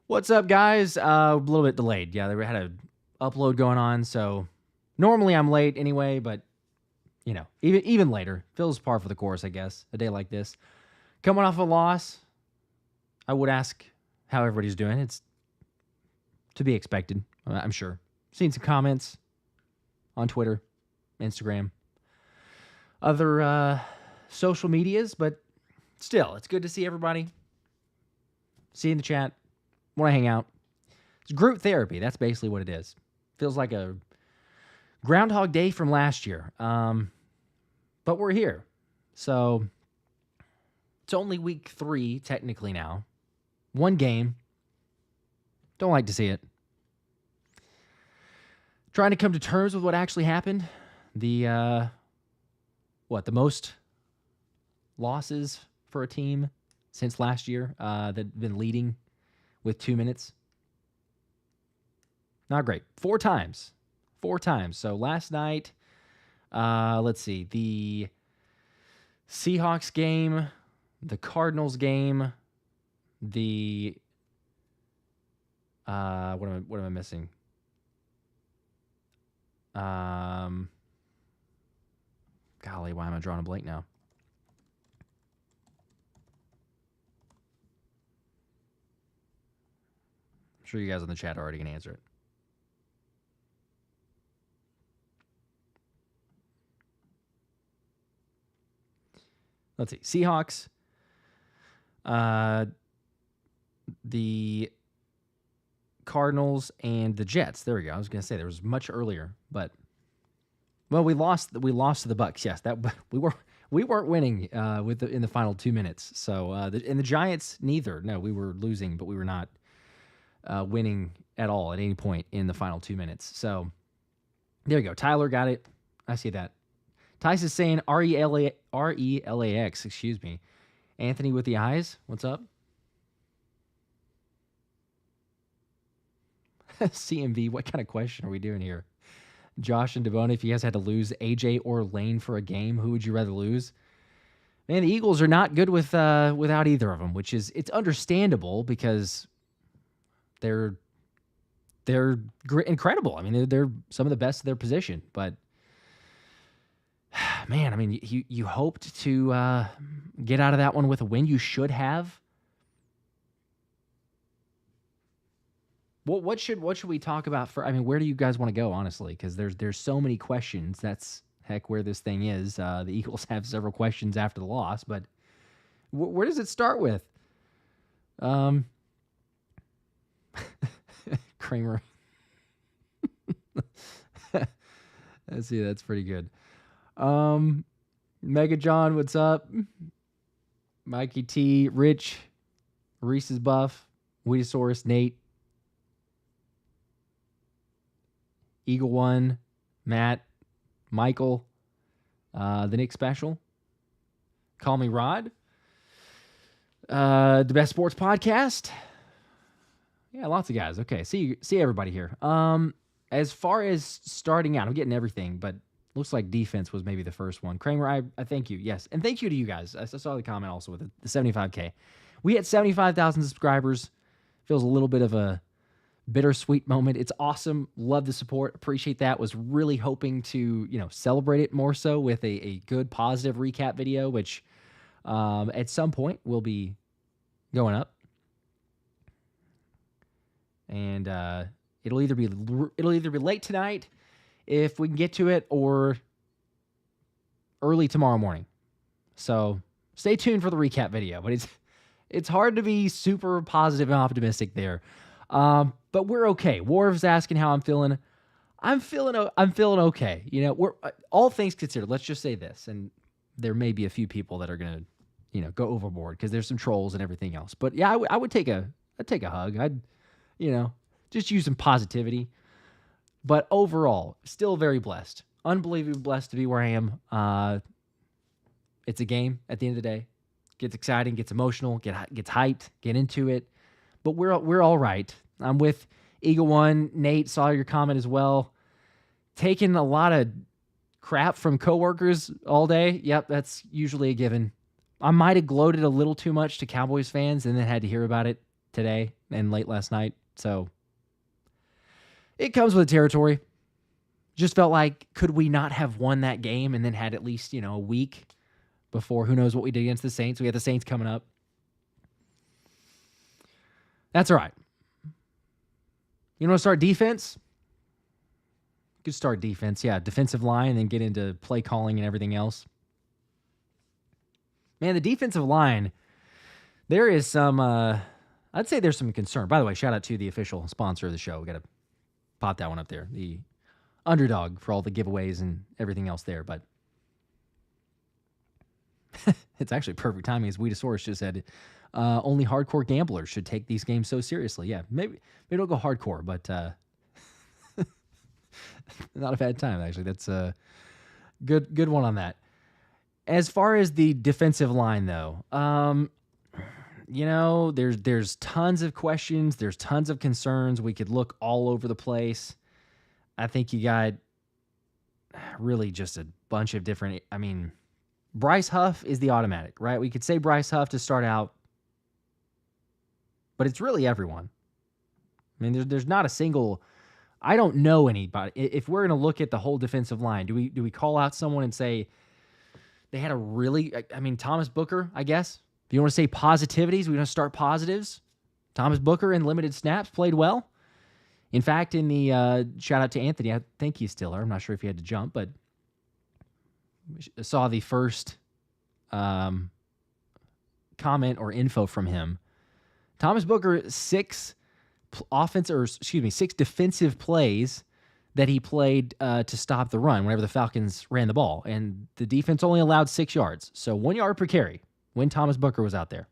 What's up, guys? A little bit delayed. Yeah, they had an upload going on, so normally I'm late anyway, but even later feels par for the course, I guess. A day like this, coming off a loss, I would ask how everybody's doing. It's to be expected, I'm sure. Seen some comments on Twitter, Instagram, other social medias, but still, it's good to see everybody. See you in the chat. Want to hang out. It's group therapy. That's basically what it is. Feels like a Groundhog Day from last year. But we're here. So it's only week 3 technically now. One game. Don't like to see it. Trying to come to terms with what actually happened. The most losses for a team since last year that have been leading with 2 minutes. Not great. 4 times. So last night, let's see, the Seahawks game, the Cardinals game, the what am I missing? Golly, why am I drawing a blank now? I'm sure you guys in the chat are already going to answer it. Let's see. Seahawks, the Cardinals, and the Jets. There we go. I was going to say there was much earlier, but we lost to the Bucs. Yes, that we weren't winning in the final 2 minutes. So and the Giants neither. No, we were losing, but we were not winning at all at any point in the final 2 minutes. So there you go. Tyler got it. I see that. Tice is saying RELAX, excuse me. Anthony with the eyes, what's up? CMV, what kind of question are we doing here? Josh and Devon, if you guys had to lose AJ or Lane for a game, who would you rather lose? Man, the Eagles are not good without either of them, which is, it's understandable because they're incredible. I mean, they're some of the best of their position, but man, I mean, you hoped to get out of that one with a win. You should have. What should we talk about for? I mean, where do you guys want to go, honestly? Because there's so many questions. That's heck where this thing is. The Eagles have several questions after the loss, but where does it start with? Kramer. Let's see. That's pretty good. Mega John, what's up? Mikey T, Rich, Reese's Buff, Weedosaurus, Nate, Eagle One, Matt, Michael, the Nick Special, Call Me Rod, the Best Sports Podcast. Yeah, lots of guys. Okay, see everybody here. As far as starting out, I'm getting everything, but looks like defense was maybe the first one. Kramer, I thank you. Yes, and thank you to you guys. I saw the comment also with the 75K. We had 75,000 subscribers. Feels a little bit of a bittersweet moment. It's awesome. Love the support. Appreciate that. Was really hoping to, celebrate it more so with a good positive recap video, which at some point will be going up. And it'll either be late tonight if we can get to it, or early tomorrow morning. So stay tuned for the recap video. But it's hard to be super positive and optimistic there. But we're okay. Warv's asking how I'm feeling. I'm feeling okay. We're all things considered. Let's just say this, and there may be a few people that are gonna, go overboard because there's some trolls and everything else. But yeah, I would take a hug. I'd, just use some positivity. But overall, still very blessed. Unbelievably blessed to be where I am. It's a game at the end of the day. Gets exciting, gets emotional, gets hyped, get into it. But we're all right. I'm with Eagle One. Nate, saw your comment as well. Taking a lot of crap from coworkers all day. Yep, that's usually a given. I might have gloated a little too much to Cowboys fans and then had to hear about it today and late last night. So it comes with the territory. Just felt like, could we not have won that game and then had at least, a week before who knows what we did against the Saints? We had the Saints coming up. That's all right. You want to start defense? Good start defense. Yeah, defensive line, and then get into play calling and everything else. Man, the defensive line, there is some, I'd say there's some concern. By the way, shout out to the official sponsor of the show. We got to pop that one up there. The underdog for all the giveaways and everything else there. But it's actually perfect timing, as Weedosaurus just said. Only hardcore gamblers should take these games so seriously. Yeah, maybe don't go hardcore, but not a bad time, actually. That's a good one on that. As far as the defensive line, though, there's tons of questions. There's tons of concerns. We could look all over the place. I think you got really just a bunch of different... I mean, Bryce Huff is the automatic, right? We could say Bryce Huff to start out, but it's really everyone. I mean, there's not a single... I don't know anybody. If we're going to look at the whole defensive line, do we call out someone and say they had a really... I mean, Thomas Booker, I guess. If you want to say positivities, we're going to start positives. Thomas Booker in limited snaps played well. In fact, in the shout out to Anthony, I think he's still there. I'm not sure if he had to jump, but saw the first comment or info from him. Thomas Booker, 6 defensive plays that he played to stop the run whenever the Falcons ran the ball, and the defense only allowed 6 yards, so 1 yard per carry when Thomas Booker was out there.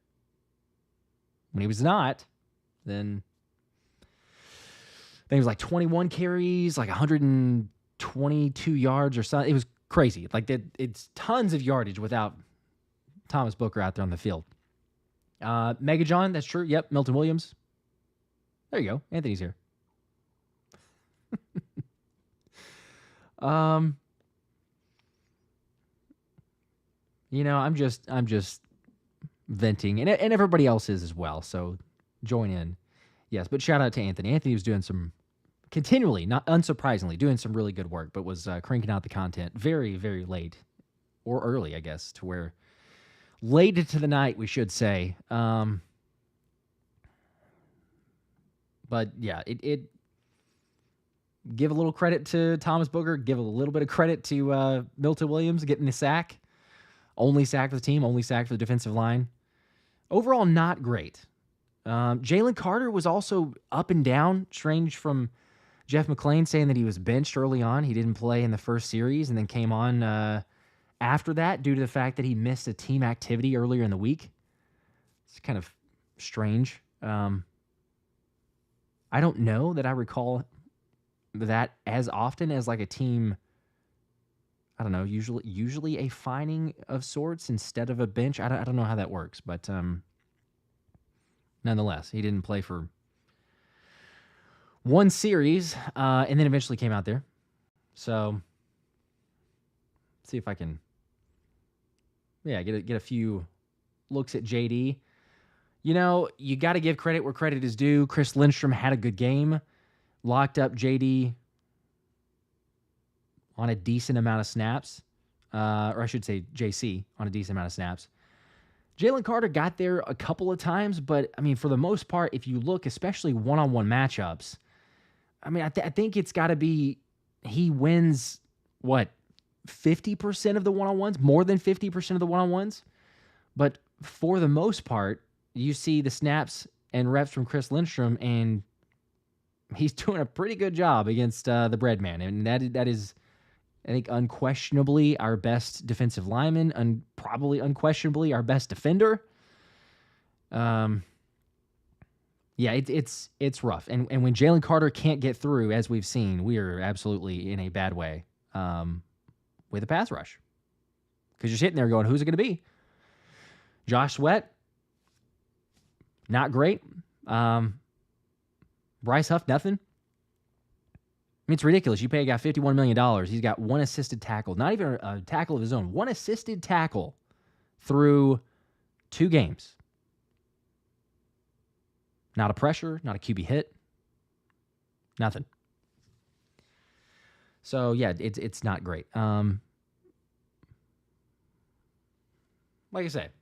When he was not, then I think it was like 21 carries, like 122 yards or something. It was crazy. Like it's tons of yardage without Thomas Booker out there on the field. Megajohn, that's true. Yep, Milton Williams. There you go. Anthony's here. I'm just venting, and everybody else is as well. So join in. Yes, but shout out to Anthony. Anthony was doing some continually, not unsurprisingly, doing some really good work, but was cranking out the content very, very late or early, I guess, to where late into the night, we should say. But yeah, it give a little credit to Thomas Booker, give a little bit of credit to Milton Williams getting the sack. Only sack for the team, only sack for the defensive line. Overall, not great. Jalen Carter was also up and down. Strange from Jeff McClain saying that he was benched early on. He didn't play in the first series and then came on after that due to the fact that he missed a team activity earlier in the week. It's kind of strange. I don't know that I recall that as often as like a team, I don't know, usually a fining of sorts instead of a bench. I don't know how that works, but nonetheless, he didn't play for one series, and then eventually came out there. So, let's see if I can, get a few looks at JD. You got to give credit where credit is due. Chris Lindstrom had a good game, locked up JD on a decent amount of snaps, or I should say JC on a decent amount of snaps. Jalen Carter got there a couple of times, but, I mean, for the most part, if you look, especially one-on-one matchups, I mean, I think it's got to be he wins, 50% of the one-on-ones? More than 50% of the one-on-ones? But for the most part, you see the snaps and reps from Chris Lindstrom, and he's doing a pretty good job against the bread man. And that is, I think, unquestionably our best defensive lineman, and probably unquestionably our best defender. It's rough. And when Jalen Carter can't get through, as we've seen, we are absolutely in a bad way with a pass rush. Because you're sitting there going, who's it going to be? Josh Sweat, not great. Bryce Huff, nothing. I mean, it's ridiculous. You pay a guy $51 million. He's got one assisted tackle, not even a tackle of his own. One assisted tackle through 2 games. Not a pressure, not a QB hit, nothing. So yeah, it's not great. Like I said,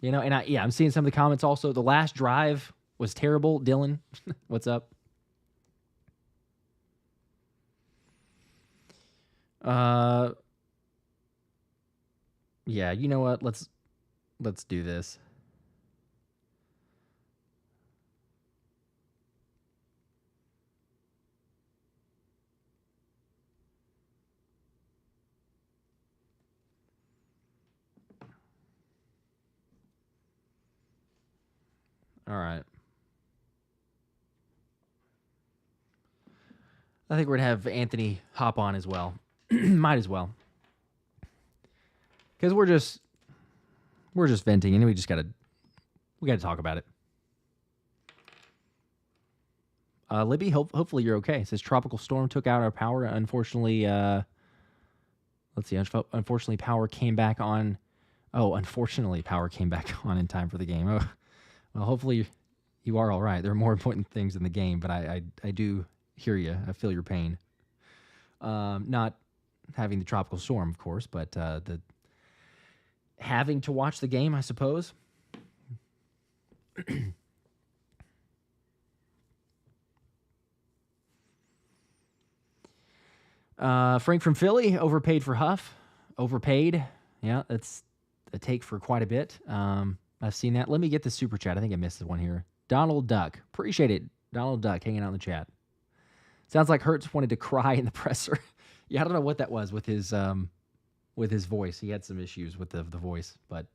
and I'm seeing some of the comments also. The last drive was terrible. Dylan, what's up? Yeah, you know what? Let's do this. All right. I think we're gonna have Anthony hop on as well. Might as well, because we're just venting, and we gotta talk about it. Libby, hopefully you're okay. It says tropical storm took out our power. Unfortunately, let's see. Unfortunately, power came back on. Oh, unfortunately, power came back on in time for the game. Oh, well, hopefully you are all right. There are more important things in the game, but I do hear you. I feel your pain. Not having the tropical storm, of course, but the having to watch the game, I suppose. Frank from Philly, overpaid for Huff. Overpaid. Yeah, that's a take for quite a bit. I've seen that. Let me get the super chat. I think I missed the one here. Donald Duck. Appreciate it. Donald Duck hanging out in the chat. Sounds like Hurts wanted to cry in the presser. Yeah, I don't know what that was with his voice. He had some issues with the voice, but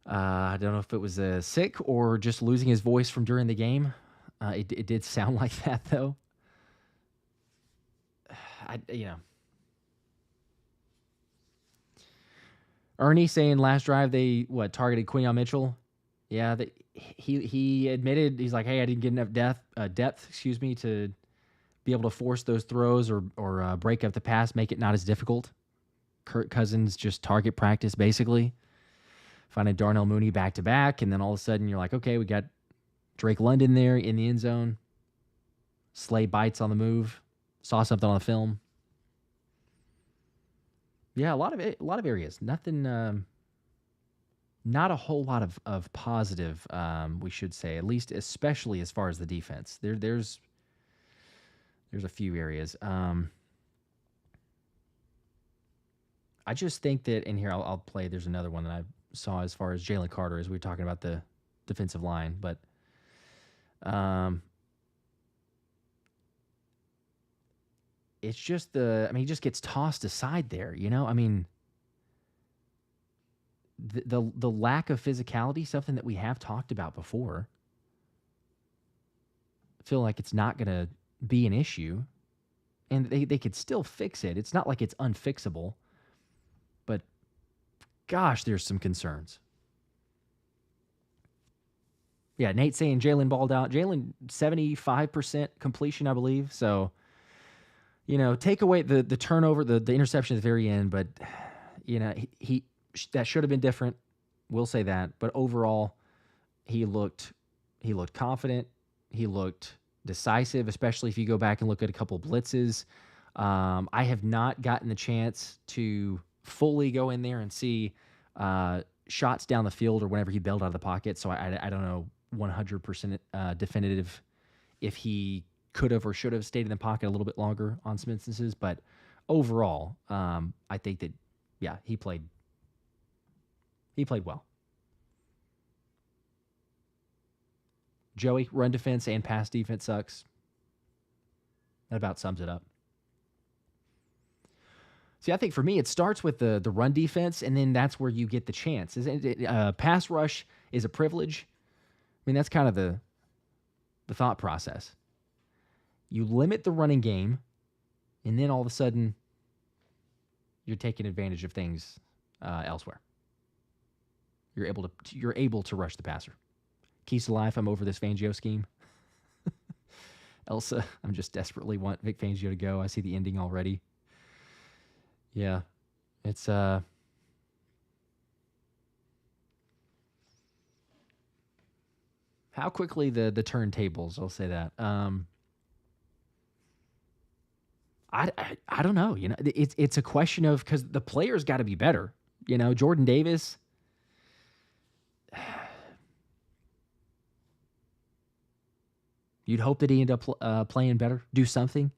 I don't know if it was sick or just losing his voice from during the game. It did sound like that, though. Ernie saying last drive they targeted Quinyon Mitchell. Yeah, he admitted, he's like, hey, I didn't get enough depth, to be able to force those throws or break up the pass, make it not as difficult. Kirk Cousins just target practice basically. Finding Darnell Mooney back to back, and then all of a sudden you're like, okay, we got Drake London there in the end zone. Slay bites on the move. Saw something on the film. Yeah, a lot of areas. Nothing. Not a whole lot of positive. We should say, at least, especially as far as the defense. There's a few areas. I just think that in here I'll play. There's another one that I saw as far as Jalen Carter as we were talking about the defensive line, but it's just he just gets tossed aside there, I mean, the lack of physicality, something that we have talked about before. I feel like it's not going to be an issue, and they could still fix it. It's not like it's unfixable, but gosh, there's some concerns. Yeah, Nate saying Jalen balled out. Jalen 75% completion, I believe. So, take away the turnover, the interception at the very end, but he that should have been different. We'll say that. But overall, he looked confident. He looked decisive, especially if you go back and look at a couple blitzes. I have not gotten the chance to fully go in there and see shots down the field or whenever he bailed out of the pocket. So I don't know 100% definitive if he could have or should have stayed in the pocket a little bit longer on some instances. But overall, I think that, yeah, he played well. Joey, run defense and pass defense sucks. That about sums it up. See, I think for me, it starts with the run defense, and then that's where you get the chance. Pass rush is a privilege. I mean, that's kind of the thought process. You limit the running game, and then all of a sudden, you're taking advantage of things elsewhere. You're able to rush the passer. Keys to life, I'm over this Fangio scheme. Elsa, I'm just desperately want Vic Fangio to go. I see the ending already. Yeah, it's I How quickly the turntables, I'll say that. I don't know. It's a question of, because the players got to be better. Jordan Davis. You'd hope that he ended up playing better, do something.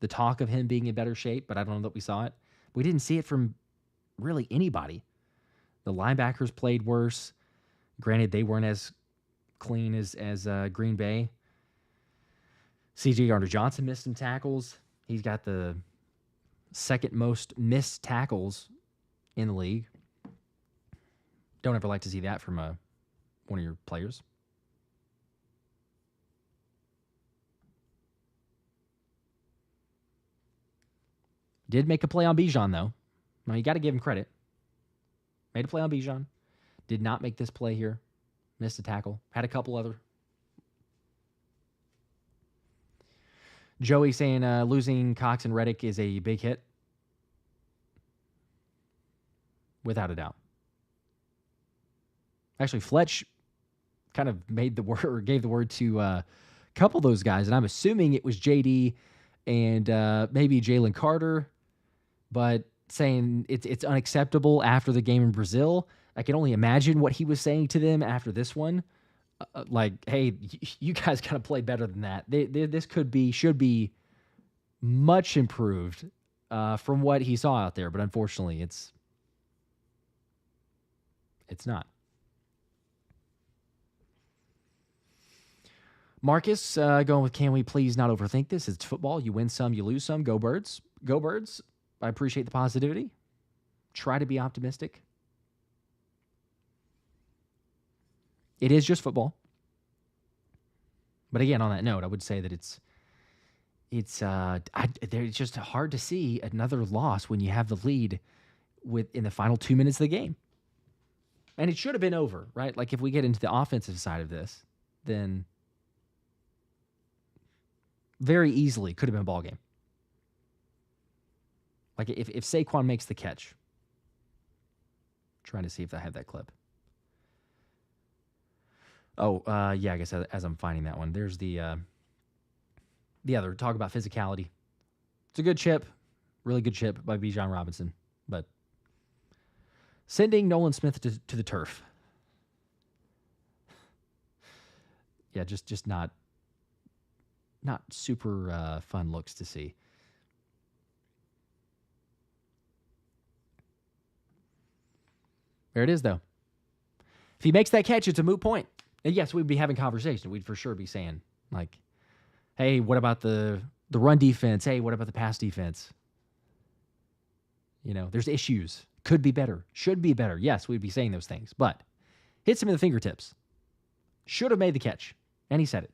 The talk of him being in better shape, but I don't know that we saw it. We didn't see it from really anybody. The linebackers played worse. Granted, they weren't as clean as Green Bay. C.J. Gardner-Johnson missed some tackles. He's got the second most missed tackles in the league. Don't ever like to see that from one of your players. Did make a play on Bijan, though. Now, you got to give him credit. Made a play on Bijan. Did not make this play here. Missed a tackle. Had a couple other. Joey saying losing Cox and Reddick is a big hit. Without a doubt. Actually, Fletch kind of made the word, or gave the word to a couple of those guys, and I'm assuming it was JD and maybe Jalen Carter, but saying it's unacceptable after the game in Brazil. I can only imagine what he was saying to them after this one. Like, hey, you guys got to play better than that. This should be much improved from what he saw out there, but unfortunately, it's not. Marcus going with, can we please not overthink this? It's football. You win some, you lose some. Go Birds. Go Birds. I appreciate the positivity. Try to be optimistic. It is just football. But again, on that note, I would say that it's just hard to see another loss when you have the lead in the final 2 minutes of the game. And it should have been over, right? Like, if we get into the offensive side of this, then very easily could have been a ball game. Like, if Saquon makes the catch. Trying to see if I have that clip. Oh, yeah, I guess as I'm finding that one, there's the other talk about physicality. It's a good chip, really good chip by Bijan Robinson, but sending Nolan Smith to the turf. Yeah, just not super fun looks to see. There it is, though. If he makes that catch, it's a moot point. And yes, we'd be having conversation. We'd for sure be saying, like, hey, what about the run defense? Hey, what about the pass defense? There's issues. Could be better. Should be better. Yes, we'd be saying those things. But hits him in the fingertips. Should have made the catch. And he said it.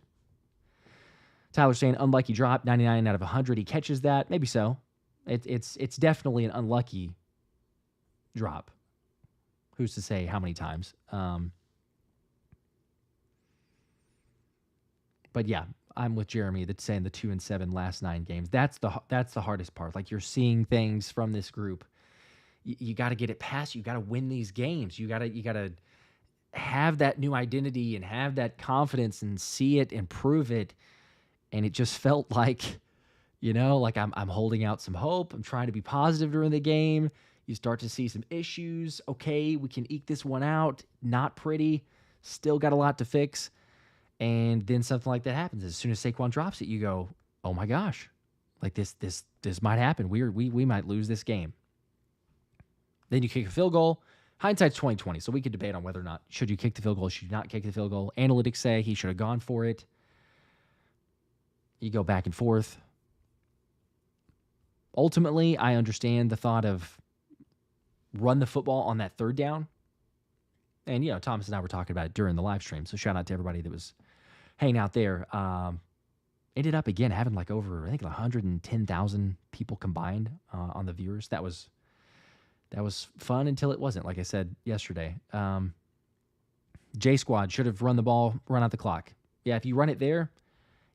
Tyler saying, unlucky drop, 99 out of 100. He catches that. Maybe so. It's definitely an unlucky drop. Who's to say how many times? But yeah, I'm with Jeremy that's saying the 2-7 last 9 games. That's the hardest part. Like, you're seeing things from this group. You got to get it past. You got to win these games. You got to have that new identity and have that confidence and see it and prove it. And it just felt like, like I'm holding out some hope. I'm trying to be positive during the game. You start to see some issues. Okay, we can eke this one out. Not pretty. Still got a lot to fix. And then something like that happens. As soon as Saquon drops it, you go, oh my gosh, like this might happen. We might lose this game. Then you kick a field goal. Hindsight's 2020, so we could debate on whether or not should you kick the field goal, should you not kick the field goal. Analytics say he should have gone for it. You go back and forth. Ultimately, I understand the thought of run the football on that third down. And, Thomas and I were talking about it during the live stream, so shout out to everybody that was hanging out there. Ended up, again, having like over, I think, 110,000 people combined on the viewers. That was fun until it wasn't, like I said yesterday. J Squad should have run the ball, run out the clock. Yeah, if you run it there,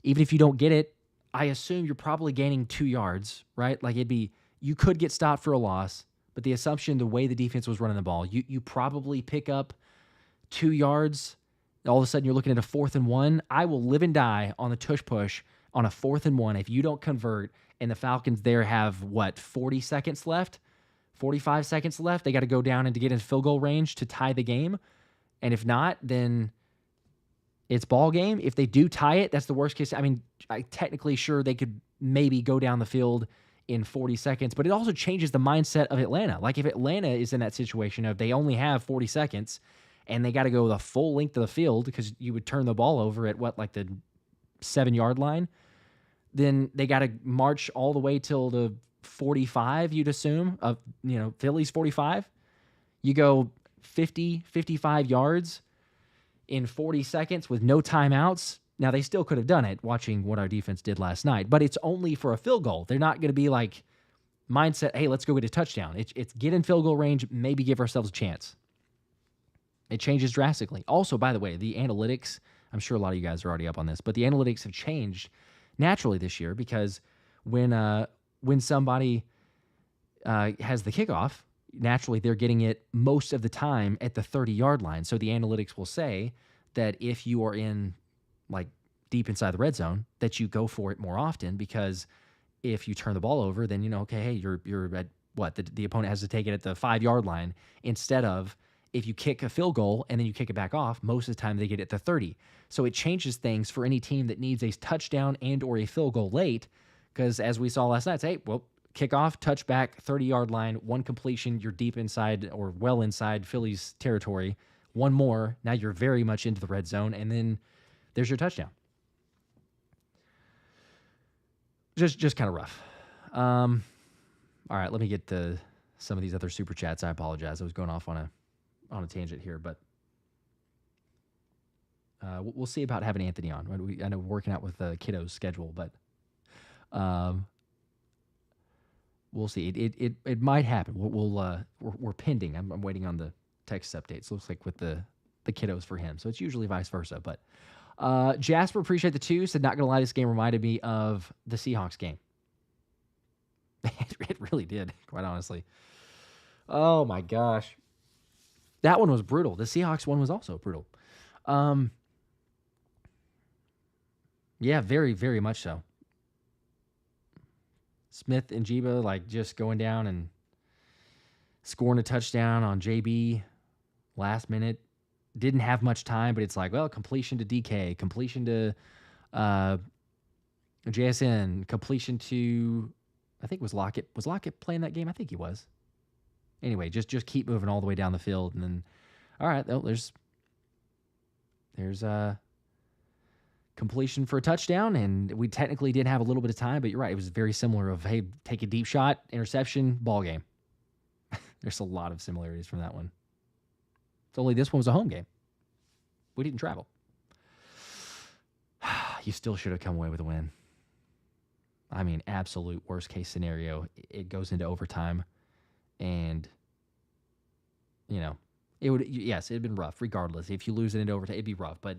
even if you don't get it, I assume you're probably gaining 2 yards, right? Like, you could get stopped for a loss, but the assumption, the way the defense was running the ball, you probably pick up 2 yards. all of a sudden you're looking at a 4th and 1. I will live and die on the tush push on a 4th and 1 if you don't convert, and the Falcons there have, 40 seconds left? 45 seconds left? They got to go down and to get in field goal range to tie the game. And if not, then it's ball game. If they do tie it, that's the worst case. I mean, technically, sure, they could maybe go down the field in 40 seconds, but it also changes the mindset of Atlanta. Like if Atlanta is in that situation of they only have 40 seconds and they got to go the full length of the field because you would turn the ball over at the 7-yard line, then they got to march all the way till the 45, you'd assume, of, Philly's 45. You go 50, 55 yards in 40 seconds with no timeouts. Now, they still could have done it, watching what our defense did last night, but it's only for a field goal. They're not going to be like mindset, hey, let's go get a touchdown. It's get in field goal range, maybe give ourselves a chance. It changes drastically. Also, by the way, the analytics, I'm sure a lot of you guys are already up on this, but the analytics have changed naturally this year because when somebody has the kickoff, naturally they're getting it most of the time at the 30-yard line. So the analytics will say that if you are in deep inside the red zone, that you go for it more often, because if you turn the ball over, then okay, hey, you're at the opponent has to take it at the 5-yard line, instead of if you kick a field goal and then you kick it back off, most of the time they get it at the 30. So it changes things for any team that needs a touchdown and or a field goal late, because as we saw last night, say, well, kickoff, touchback, 30-yard line, one completion, you're deep inside or well inside Philly's territory. One more, now you're very much into the red zone, and then there's your touchdown. Just kind of rough. All right, let me get to some of these other super chats. I apologize. I was going off on a tangent here, but we'll see about having Anthony on. I know we're working out with the kiddos' schedule, but we'll see. It might happen. We're pending. I'm waiting on the text updates. Looks like with the kiddos for him. So it's usually vice versa. But Jasper, appreciate the 2. Said, not gonna lie, this game reminded me of the Seahawks game. It really did, quite honestly. Oh my gosh, that one was brutal. The Seahawks one was also brutal. Yeah, very, very much so. Smith and Jiba just going down and scoring a touchdown on JB last minute. Didn't have much time, but it's completion to DK, completion to JSN, completion to, I think it was Lockett. Was Lockett playing that game? I think he was. Anyway, just keep moving all the way down the field, and then, all right, there's completion for a touchdown, and we technically did have a little bit of time, but you're right, it was very similar of, hey, take a deep shot, interception, ball game. There's a lot of similarities from that one. It's only this one was a home game. We didn't travel. You still should have come away with a win. I mean, absolute worst case scenario. It goes into overtime, and it would, yes, it'd been rough regardless. If you lose it into overtime, it'd be rough, but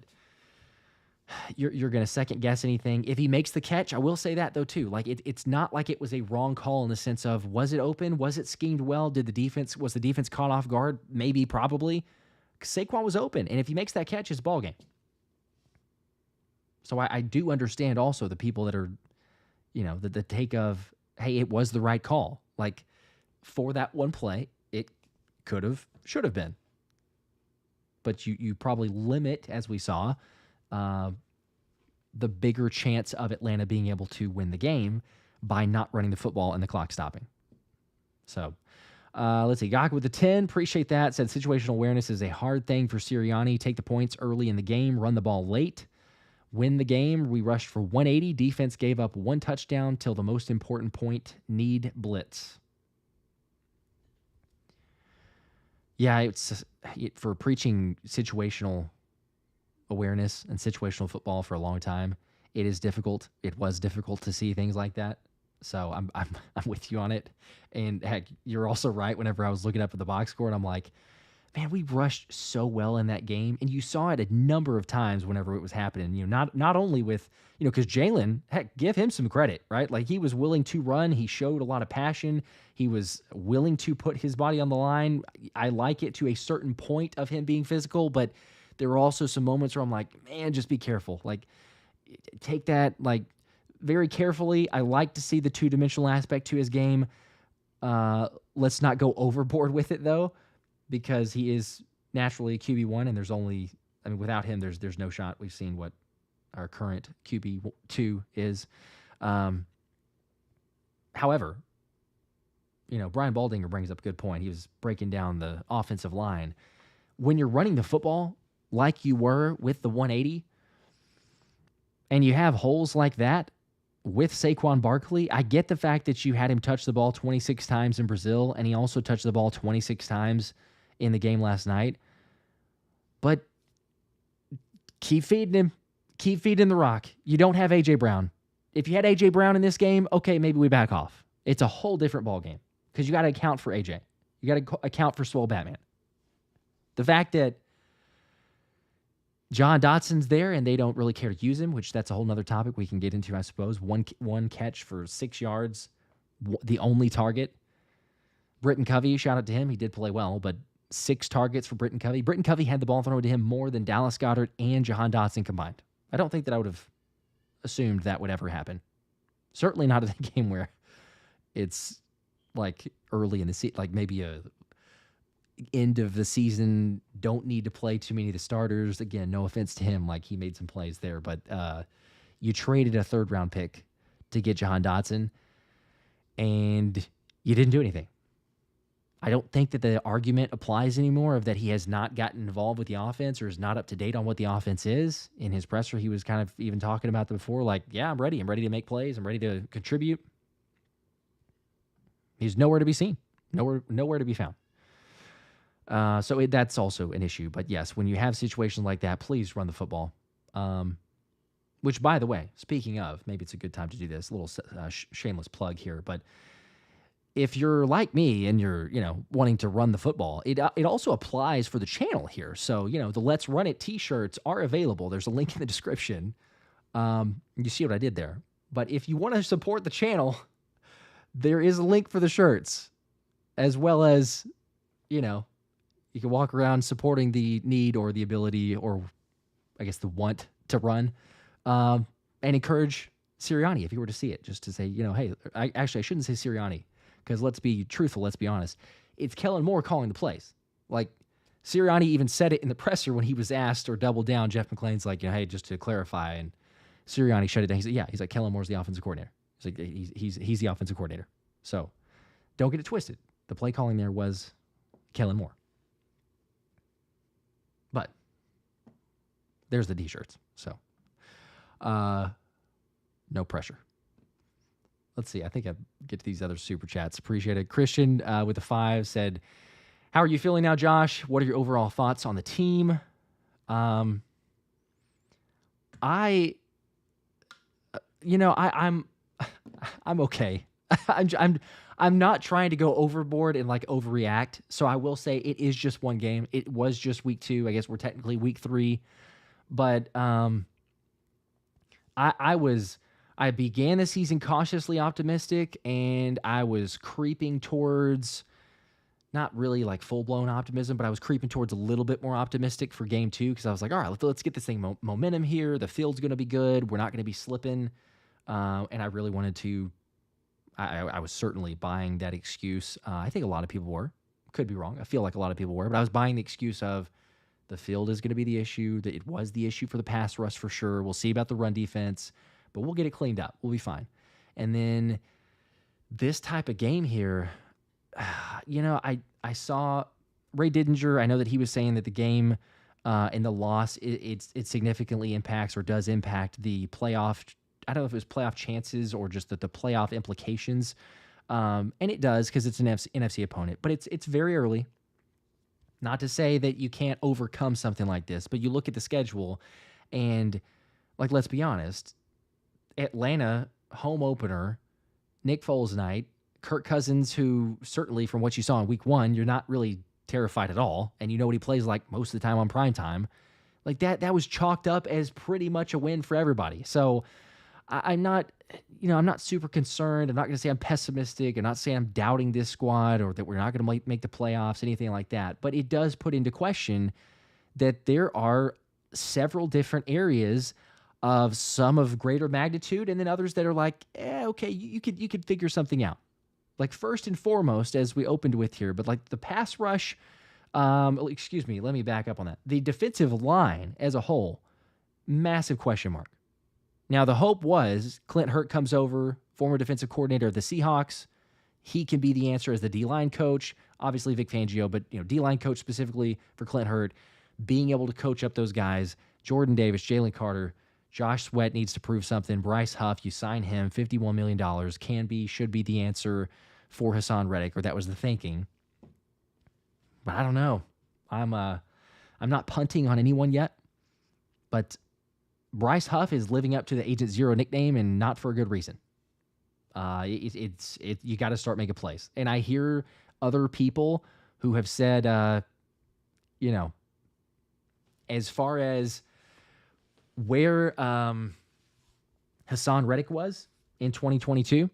you're going to second guess anything. If he makes the catch, I will say that though too. It's not like it was a wrong call in the sense of, was it open? Was it schemed well? Was the defense caught off guard? Maybe, probably. Saquon was open, and if he makes that catch, it's ball game. So I do understand also the people that are, the take of, hey, it was the right call. For that one play, it could have, should have been. But you probably limit, as we saw, the bigger chance of Atlanta being able to win the game by not running the football and the clock stopping. So let's see. Gok with the 10. Appreciate that. Said situational awareness is a hard thing for Sirianni. Take the points early in the game. Run the ball late. Win the game. We rushed for 180. Defense gave up 1 touchdown till the most important point. Need blitz. Yeah, it's for preaching situational awareness and situational football for a long time. It is difficult. It was difficult to see things like that. So I'm with you on it. And heck, you're also right. Whenever I was looking up at the box score, and I'm like, man, we rushed so well in that game. And you saw it a number of times whenever it was happening. Not only with, because Jalen, heck, give him some credit, right? He was willing to run. He showed a lot of passion. He was willing to put his body on the line. I like it to a certain point of him being physical, but there were also some moments where I'm like, man, just be careful. Like, take that like very carefully. I like to see the two-dimensional aspect to his game. Let's not go overboard with it though, because he is naturally a QB1, and there's only, I mean, without him, there's no shot. We've seen what our current QB2 is. However, Brian Baldinger brings up a good point. He was breaking down the offensive line. When you're running the football like you were with the 180, and you have holes like that with Saquon Barkley, I get the fact that you had him touch the ball 26 times in Brazil, and he also touched the ball 26 times in the game last night. But keep feeding him. Keep feeding the rock. You don't have A.J. Brown. If you had A.J. Brown in this game, okay, maybe we back off. It's a whole different ballgame because you got to account for A.J. You got to account for Swole Batman. The fact that John Dotson's there and they don't really care to use him, which that's a whole nother topic we can get into, I suppose. One catch for 6 yards, the only target. Britton Covey, shout out to him. He did play well, but 6 targets for Britton Covey. Britton Covey had the ball thrown to him more than Dallas Goedert and Jahan Dotson combined. I don't think that I would have assumed that would ever happen. Certainly not in a game where it's like early in the season, like maybe a end of the season, don't need to play too many of the starters. Again, no offense to him, like he made some plays there, but you traded a 3rd-round pick to get Jahan Dotson, and you didn't do anything. I don't think that the argument applies anymore of that he has not gotten involved with the offense or is not up to date on what the offense is. In his presser, he was kind of even talking about that before, like, yeah, I'm ready. I'm ready to make plays. I'm ready to contribute. He's nowhere to be seen. Nowhere to be found. So that's also an issue. But yes, when you have situations like that, please run the football. Which, by the way, speaking of, maybe it's a good time to do this, a little shameless plug here, but if you're like me and you're, wanting to run the football, it also applies for the channel here. So, the Let's Run It t-shirts are available. There's a link in the description. You see what I did there. But if you want to support the channel, there is a link for the shirts, as well as, you can walk around supporting the need or the ability, or I guess the want to run, and encourage Sirianni if you were to see it, just to say, hey, I shouldn't say Sirianni. Because let's be truthful, let's be honest. It's Kellen Moore calling the plays. Like, Sirianni even said it in the presser when he was asked or doubled down. Jeff McClain's like, hey, just to clarify. And Sirianni shut it down. He said, he's like, Kellen Moore's the offensive coordinator. He's like, he's the offensive coordinator. So don't get it twisted. The play calling there was Kellen Moore. But there's the t-shirts. So no pressure. Let's see. I think I'll get to these other super chats. Appreciate it. Christian with the 5 said, how are you feeling now, Josh? What are your overall thoughts on the team? I'm okay. I'm not trying to go overboard and like overreact. So I will say it is just one game. It was just week 2. I guess we're technically week 3, but I began the season cautiously optimistic, and I was creeping towards not really like full-blown optimism, but I was creeping towards a little bit more optimistic for game 2 because I was like, all right, let's get this thing momentum here. The field's going to be good. We're not going to be slipping. And I really wanted to – I was certainly buying that excuse. I think a lot of people were. Could be wrong. I feel like a lot of people were, but I was buying the excuse of the field is going to be the issue, that it was the issue for the pass rush for sure. We'll see about the run defense. But we'll get it cleaned up. We'll be fine. And then this type of game here, I saw Ray Didinger. I know that he was saying that the game and the loss, it significantly impacts or does impact the playoff. I don't know if it was playoff chances or just the playoff implications. And it does because it's an NFC opponent. But it's very early. Not to say that you can't overcome something like this. But you look at the schedule and, like, let's be honest, Atlanta, home opener, Nick Foles night, Kirk Cousins, who certainly from what you saw in week 1, you're not really terrified at all, and you know what he plays like most of the time on primetime. Like that was chalked up as pretty much a win for everybody. So I'm not super concerned. I'm not going to say I'm pessimistic. I'm not saying I'm doubting this squad or that we're not going to make the playoffs, anything like that. But it does put into question that there are several different areas of some of greater magnitude, and then others that are like, okay, you could figure something out. Like first and foremost, as we opened with here, but like the pass rush, excuse me, let me back up on that. The defensive line as a whole, massive question mark. Now, the hope was Clint Hurt comes over, former defensive coordinator of the Seahawks. He can be the answer as the D-line coach. Obviously, Vic Fangio, but D-line coach specifically for Clint Hurt, being able to coach up those guys. Jordan Davis, Jalen Carter, Josh Sweat needs to prove something. Bryce Huff, you sign him, $51 million, should be the answer for Hassan Reddick, or that was the thinking. But I don't know. I'm not punting on anyone yet, but Bryce Huff is living up to the Agent Zero nickname, and not for a good reason. You got to start making plays. And I hear other people who have said, as far as where Hassan Reddick was in 2022,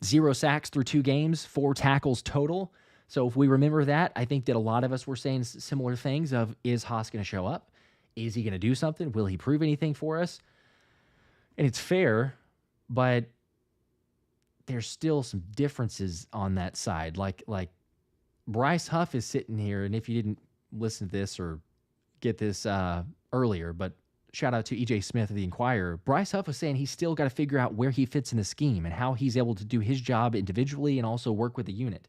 0 sacks through 2 games, 4 tackles total. So if we remember that, I think that a lot of us were saying similar things of, is Haas going to show up? Is he going to do something? Will he prove anything for us? And it's fair, but there's still some differences on that side. Like Bryce Huff is sitting here, and if you didn't listen to this or get this earlier, but shout out to EJ Smith of the Inquirer, Bryce Huff was saying he's still got to figure out where he fits in the scheme and how he's able to do his job individually and also work with the unit.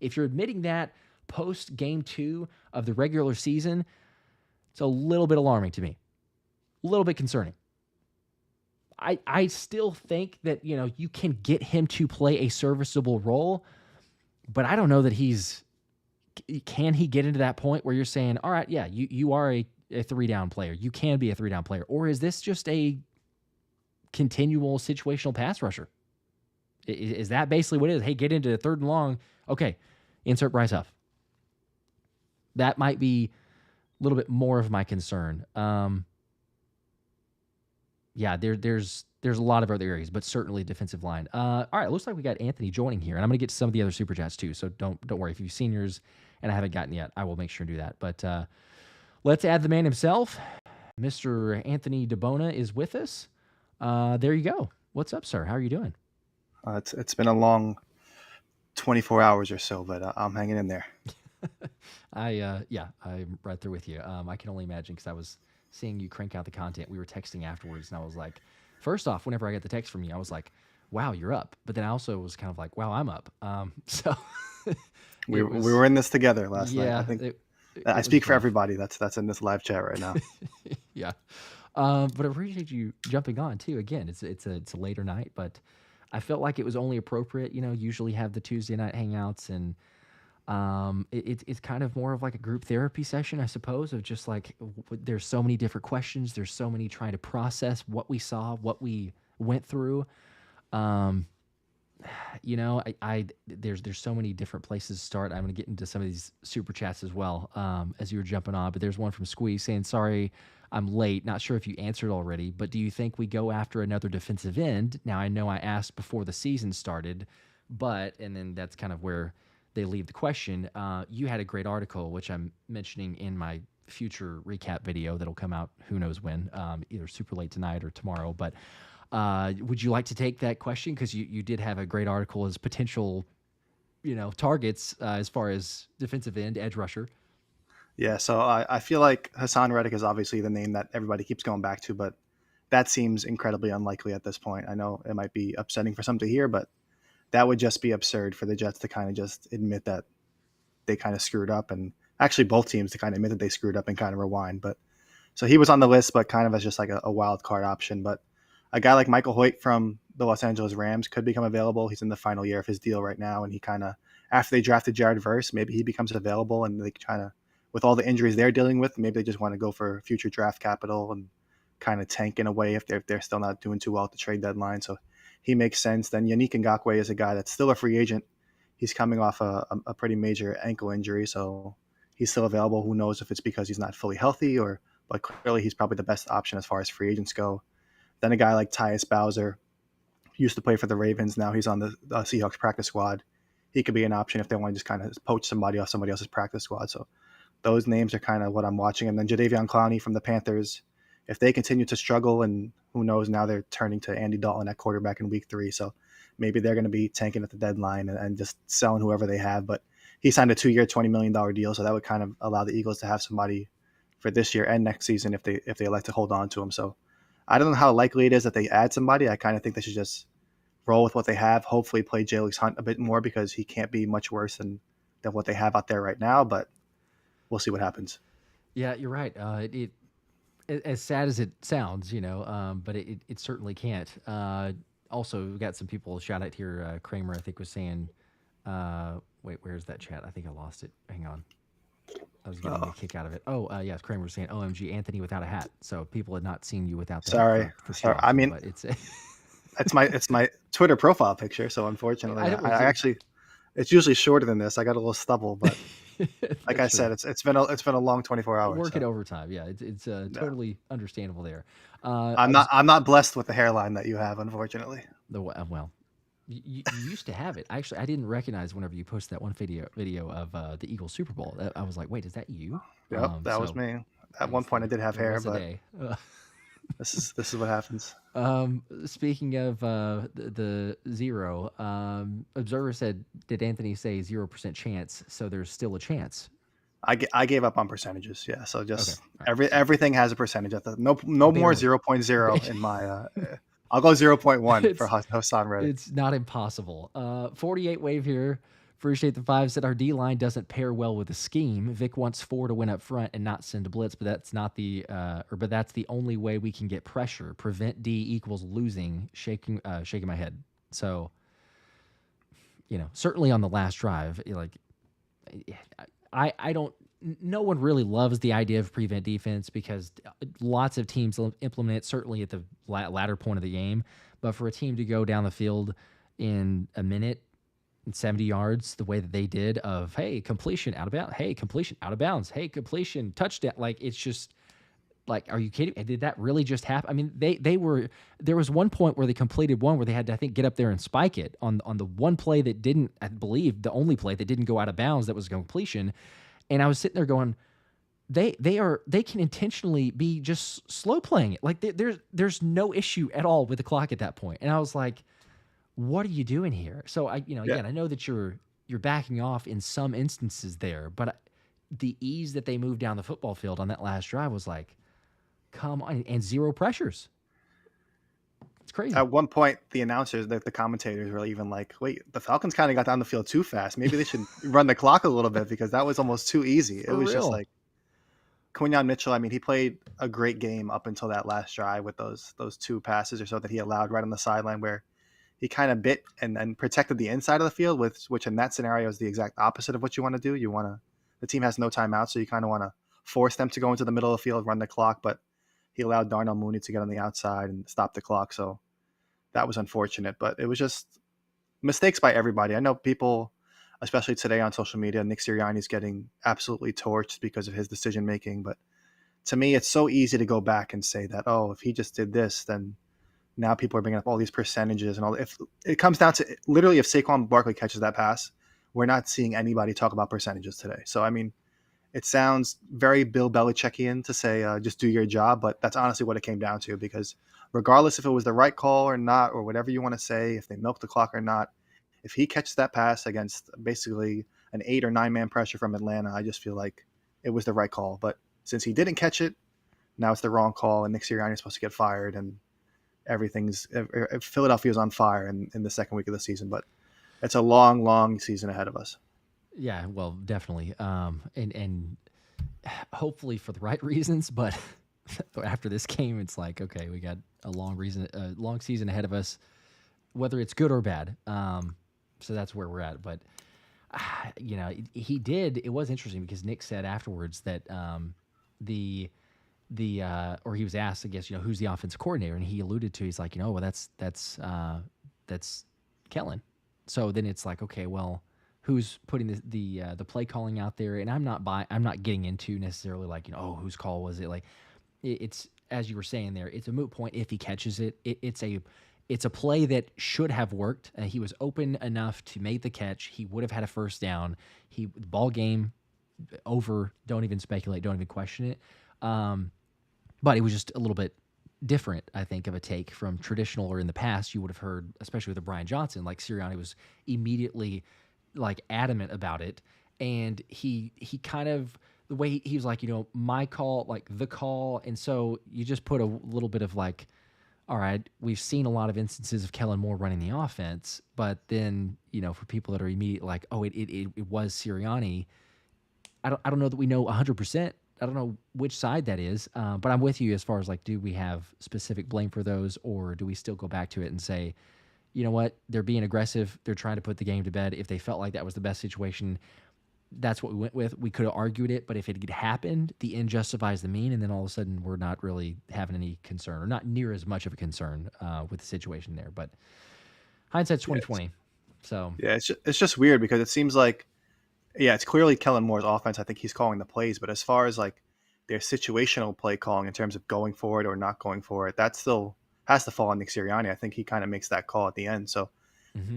If you're admitting that post game 2 of the regular season, it's a little bit alarming to me, a little bit concerning. I still think that, you can get him to play a serviceable role, but I don't know that can he get into that point where you're saying, all right, yeah, you are a 3-down player. You can be a 3-down player. Or is this just a continual situational pass rusher? Is that basically what it is? Hey, get into 3rd and long. Okay, insert Bryce Huff. That might be a little bit more of my concern. There's a lot of other areas, but certainly defensive line. All right, it looks like we got Anthony joining here, and I'm going to get to some of the other super chats too. So don't worry if you've seen yours and I haven't gotten yet. I will make sure to do that. But let's add the man himself, Mr. Anthony DeBona is with us. There you go. What's up, sir? How are you doing? It's been a long 24 hours or so, but I'm hanging in there. I'm right there with you. I can only imagine because I was seeing you crank out the content. We were texting afterwards, and I was like, first off, whenever I got the text from you, I was like, wow, you're up. But then I also was kind of like, wow, I'm up. So we were in this together last night. I think I speak for everybody that's in this live chat right now. Yeah. But I appreciate you jumping on too. Again, it's a later night, but I felt like it was only appropriate. Usually have the Tuesday night hangouts, and it's kind of more of like a group therapy session, I suppose, of just like there's so many different questions. There's so many trying to process what we saw, what we went through. There's so many different places to start. I'm going to get into some of these super chats as well as you were jumping on. But there's one from Squeeze saying, sorry, I'm late. Not sure if you answered already, but do you think we go after another defensive end? Now, I know I asked before the season started, and then that's kind of where they leave the question. You had a great article, which I'm mentioning in my future recap video that'll come out who knows when, either super late tonight or tomorrow. But would you like to take that question? Because you did have a great article as potential, targets as far as defensive end, edge rusher. Yeah, so I feel like Hassan Reddick is obviously the name that everybody keeps going back to, but that seems incredibly unlikely at this point. I know it might be upsetting for some to hear, but that would just be absurd for the Jets to kind of just admit that they kind of screwed up, and actually both teams to kind of admit that they screwed up and kind of rewind. But so he was on the list, but kind of as just like a wild card option. But a guy like Michael Hoyt from the Los Angeles Rams could become available. He's in the final year of his deal right now, and he kind of, after they drafted Jared Verse, maybe he becomes available, and they kind of, with all the injuries they're dealing with, maybe they just want to go for future draft capital and kind of tank in a way if they're still not doing too well at the trade deadline. So he makes sense. Then Yannick Ngakoue is a guy that's still a free agent. He's coming off a pretty major ankle injury, so he's still available. Who knows if it's because he's not fully healthy, but clearly he's probably the best option as far as free agents go. Then a guy like Tyus Bowser, used to play for the Ravens. Now he's on the Seahawks practice squad. He could be an option if they want to just kind of poach somebody off somebody else's practice squad. So those names are kind of what I'm watching. And then Jadeveon Clowney from the Panthers, if they continue to struggle, and who knows, now they're turning to Andy Dalton at quarterback in week 3. So maybe they're going to be tanking at the deadline and just selling whoever they have. But he signed a 2-year, $20 million deal. So that would kind of allow the Eagles to have somebody for this year and next season if they elect to hold on to him. So I don't know how likely it is that they add somebody. I kind of think they should just roll with what they have, hopefully play Jalix Hunt a bit more because he can't be much worse than what they have out there right now. But we'll see what happens. Yeah, you're right. It as sad as it sounds, but it certainly can't. Also, we've got some people shout out here. Kramer, I think, was saying, wait, where's that chat? I think I lost it. Hang on. I was getting a kick out of it. Oh, yes, Kramer was saying, OMG, Anthony without a hat. So people had not seen you without the hat. Sorry. I mean, but it's it's my Twitter profile picture. So unfortunately, I actually, it's usually shorter than this. I got a little stubble, but like I said, it's been a long 24 hours. Working overtime. Yeah, it's totally understandable there. I'm not blessed with the hairline that you have, unfortunately. Well, you used to have it. Actually, I didn't recognize whenever you posted that one video of the Eagles Super Bowl. I was like, wait, is that you? Yep, that was me. At one point, I did have hair, but this is what happens. Speaking of the zero, Observer said, did Anthony say 0% chance? So there's still a chance. I gave up on percentages. Yeah, so just everything has a percentage at the no more 0.0 in my. I'll go 0.1 for Hassan Reddick. It's not impossible. 48 wave here. Appreciate the 5. Said our D line doesn't pair well with the scheme. Vic wants 4 to win up front and not send a blitz, but that's not the but that's the only way we can get pressure. Prevent D equals losing. Shaking my head. So, certainly on the last drive, I don't. No one really loves the idea of prevent defense because lots of teams implement it, certainly at the latter point of the game. But for a team to go down the field in a minute and 70 yards the way that they did of, hey, completion out of bounds, hey, completion out of bounds, hey, completion, touchdown. It's just are you kidding? Did that really just happen? I mean, there was one point where they completed one where they had to, I think, get up there and spike it on the one play that didn't, I believe, the only play that didn't go out of bounds that was completion. And I was sitting there going, they can intentionally be just slow playing it. There's no issue at all with the clock at that point. And I was like, what are you doing here? So again, I know that you're backing off in some instances there, but the ease that they moved down the football field on that last drive was like, come on, and 0 pressures. It's crazy. At one point, the announcers, the commentators were even like, wait, the Falcons kind of got down the field too fast. Maybe they should run the clock a little bit because that was almost too easy. It was just like Quinyon Mitchell. I mean, he played a great game up until that last drive with those 2 passes or so that he allowed right on the sideline where he kind of bit and protected the inside of the field, which in that scenario is the exact opposite of what you want to do. The team has no timeout, so you kind of want to force them to go into the middle of the field, run the clock, but he allowed Darnell Mooney to get on the outside and stop the clock. So that was unfortunate, but it was just mistakes by everybody. I know people, especially today on social media, Nick Sirianni is getting absolutely torched because of his decision-making. But to me, it's so easy to go back and say that, oh, if he just did this, then now people are bringing up all these percentages and all. If it comes down to literally if Saquon Barkley catches that pass, we're not seeing anybody talk about percentages today. So, I mean, it sounds very Bill Belichickian to say just do your job, but that's honestly what it came down to because regardless if it was the right call or not or whatever you want to say, if they milked the clock or not, if he catches that pass against basically an 8 or 9 man pressure from Atlanta, I just feel like it was the right call. But since he didn't catch it, now it's the wrong call, and Nick Sirianni is supposed to get fired, and Philadelphia's on fire in the second week of the season. But it's a long, long season ahead of us. Yeah, well, definitely, and hopefully for the right reasons. But after this game, it's like, okay, we got a long season ahead of us, whether it's good or bad. So that's where we're at. But he did. It was interesting because Nick said afterwards that or he was asked, I guess, who's the offensive coordinator, and he alluded to, he's like, well, that's Kellen. So then it's like, okay, well, who's putting the play calling out there? And I'm not getting into necessarily like, whose call was it? Like, it's, as you were saying there, it's a moot point if he catches it. It's a play that should have worked. He was open enough to make the catch. He would have had a first down. Ball game, don't even speculate, don't even question it. But it was just a little bit different, I think, of a take from traditional, or in the past you would have heard, especially with the Brian Johnson, like Sirianni was immediately like adamant about it. And he kind of, the way he was like, my call, like the call. And so you just put a little bit of like, all right, we've seen a lot of instances of Kellen Moore running the offense, but then, for people that are immediate, like, oh, it was Sirianni. I don't know that we know 100%. I don't know which side that is, but I'm with you as far as like, do we have specific blame for those, or do we still go back to it and say, you know what, they're being aggressive, they're trying to put the game to bed. If they felt like that was the best situation, that's what we went with. We could have argued it, but if it had happened, the end justifies the mean, and then all of a sudden we're not really having any concern, or not near as much of a concern with the situation there. But hindsight's 2020. So yeah, it's just weird because it seems like, yeah, it's clearly Kellen Moore's offense. I think he's calling the plays, but as far as like their situational play calling in terms of going for it or not going for it, that still has to fall on Nick Sirianni. I think he kind of makes that call at the end. So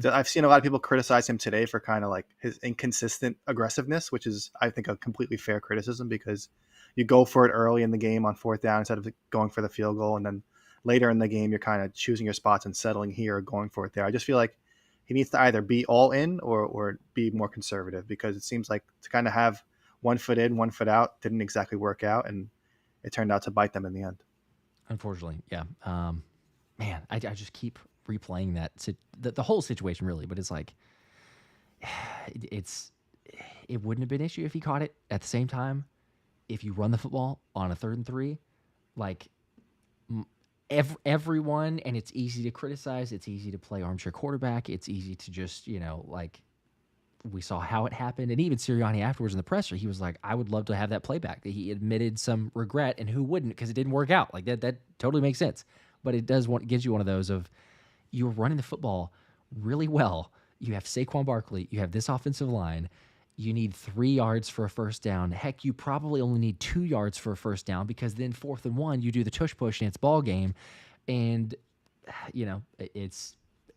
I've seen a lot of people criticize him today for kind of like his inconsistent aggressiveness, which is, I think, a completely fair criticism, because you go for it early in the game on 4th down instead of going for the field goal. And then later in the game, you're kind of choosing your spots and settling here or going for it there. I just feel like he needs to either be all in or be more conservative, because it seems like to kind of have 1 foot in, 1 foot out didn't exactly work out. And it turned out to bite them in the end. Unfortunately. Yeah. Man, I just keep replaying that the whole situation, really, but it's like it wouldn't have been an issue if he caught it. At the same time, if you run the football on a 3rd and 3, like everyone, and it's easy to criticize, it's easy to play armchair quarterback, it's easy to just like, we saw how it happened. And even Sirianni afterwards in the presser, he was like, I would love to have that playback. He admitted some regret, and who wouldn't, because it didn't work out. Like that totally makes sense. But it gives you one of those of, you're running the football really well. You have Saquon Barkley. You have this offensive line. You need 3 yards for a first down. Heck, you probably only need 2 yards for a first down, because then 4th and 1, you do the tush push and it's ball game. And,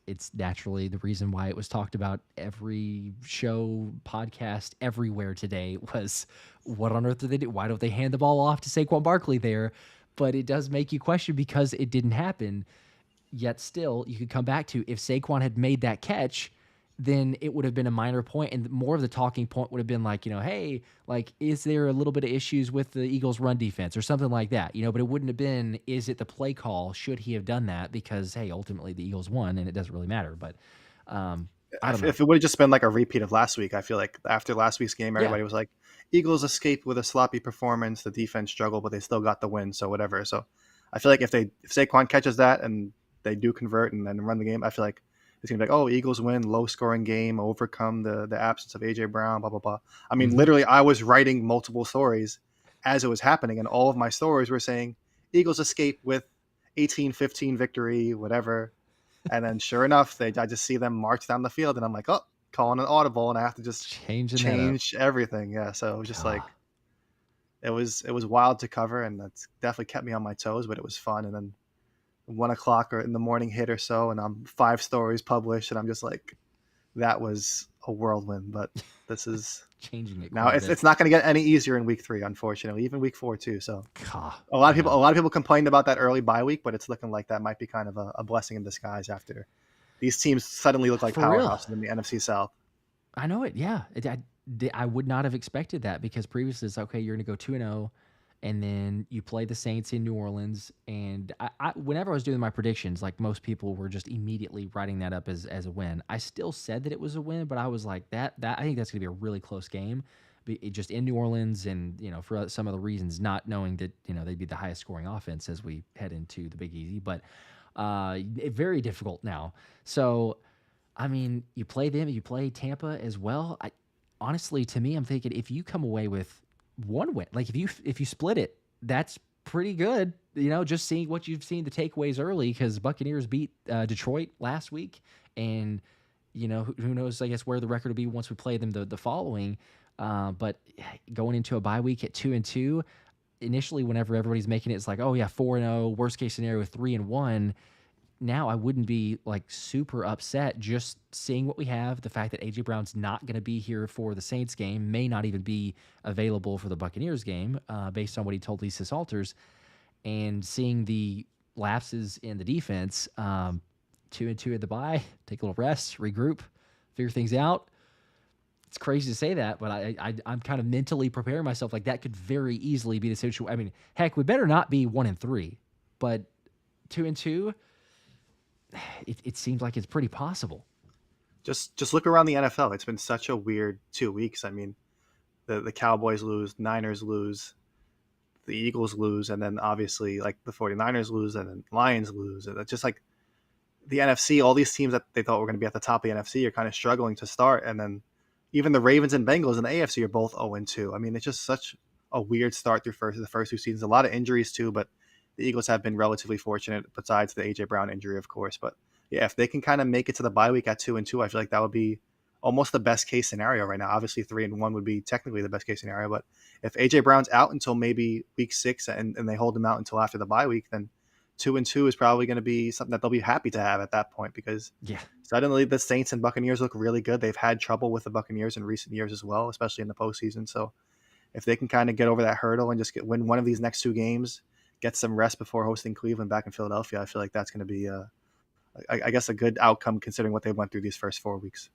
it's naturally the reason why it was talked about every show, podcast, everywhere today was, what on earth did they do? Why don't they hand the ball off to Saquon Barkley there? But it does make you question, because it didn't happen. Yet still, you could come back to, if Saquon had made that catch, then it would have been a minor point, and more of the talking point would have been like, hey, like, is there a little bit of issues with the Eagles' run defense or something like that? But it wouldn't have been, is it the play call? Should he have done that? Because, hey, ultimately the Eagles won, and it doesn't really matter. But I don't know. If it would have just been like a repeat of last week, I feel like after last week's game, everybody was like, Eagles escaped with a sloppy performance. The defense struggled, but they still got the win. So whatever. So I feel like if Saquon catches that and they do convert and then run the game, I feel like it's going to be like, oh, Eagles win, low-scoring game, overcome the absence of A.J. Brown, blah, blah, blah. I mean, literally, I was writing multiple stories as it was happening, and all of my stories were saying Eagles escape with 18-15 victory, whatever. And then sure enough, I just see them march down the field, and I'm like, oh, calling an audible, and I have to just change everything. Yeah, so it was just like, it was wild to cover, and that's definitely kept me on my toes, but it was fun. And then 1 o'clock or in the morning hit or so, and I'm 5 stories published, and I'm just like, that was a whirlwind. But this is changing it now. It's not going to get any easier in week 3, unfortunately. Even week 4 too. So a lot of people complained about that early bye week, but it's looking like that might be kind of a blessing in disguise after these teams suddenly look like powerhouses in the NFC South. I know it. Yeah, I would not have expected that, because previously it's okay, you're going to go 2-0. And then you play the Saints in New Orleans. And I whenever I was doing my predictions, like most people were just immediately writing that up as a win. I still said that it was a win, but I was like, that I think that's going to be a really close game, just in New Orleans, and for some of the reasons, not knowing that they'd be the highest scoring offense as we head into the Big Easy, but very difficult now. So, I mean, you play them, you play Tampa as well. Honestly, to me, I'm thinking if you come away with 1 win, like if you split it, that's pretty good. Just seeing what you've seen, the takeaways early, because Buccaneers beat Detroit last week, and who knows, I guess, where the record will be once we play them the following. But going into a bye week at 2-2, initially, whenever everybody's making it, it's like, oh yeah, 4-0, worst case scenario 3-1. now I wouldn't be like super upset just seeing what we have. The fact that AJ Brown's not going to be here for the Saints game, may not even be available for the Buccaneers game, based on what he told Lisa Salters, and seeing the lapses in the defense. 2-2 at the bye, take a little rest, regroup, figure things out. It's crazy to say that, but I'm kind of mentally preparing myself like that could very easily be the situation. I mean, heck, we better not be 1-3, but 2-2. It seems like it's pretty possible. Just look around the NFL. It's been such a weird 2 weeks. I mean, the Cowboys lose, Niners lose, the Eagles lose, and then obviously like the 49ers lose, and then Lions lose. And it's just like the NFC, all these teams that they thought were going to be at the top of the NFC are kind of struggling to start. And then even the Ravens and Bengals in the AFC are both 0-2. I mean, it's just such a weird start through the first 2 seasons. A lot of injuries too, but the Eagles have been relatively fortunate besides the AJ Brown injury, of course. But yeah, if they can kind of make it to the bye week at 2-2, I feel like that would be almost the best case scenario right now. Obviously 3-1 would be technically the best case scenario, but if AJ Brown's out until maybe week 6 and they hold him out until after the bye week, then 2-2 is probably going to be something that they'll be happy to have at that point, because suddenly the Saints and Buccaneers look really good. They've had trouble with the Buccaneers in recent years as well, especially in the postseason. So if they can kind of get over that hurdle and just win one of these next 2 games, get some rest before hosting Cleveland back in Philadelphia, I feel like that's going to be, I guess, a good outcome considering what they went through these first 4 weeks.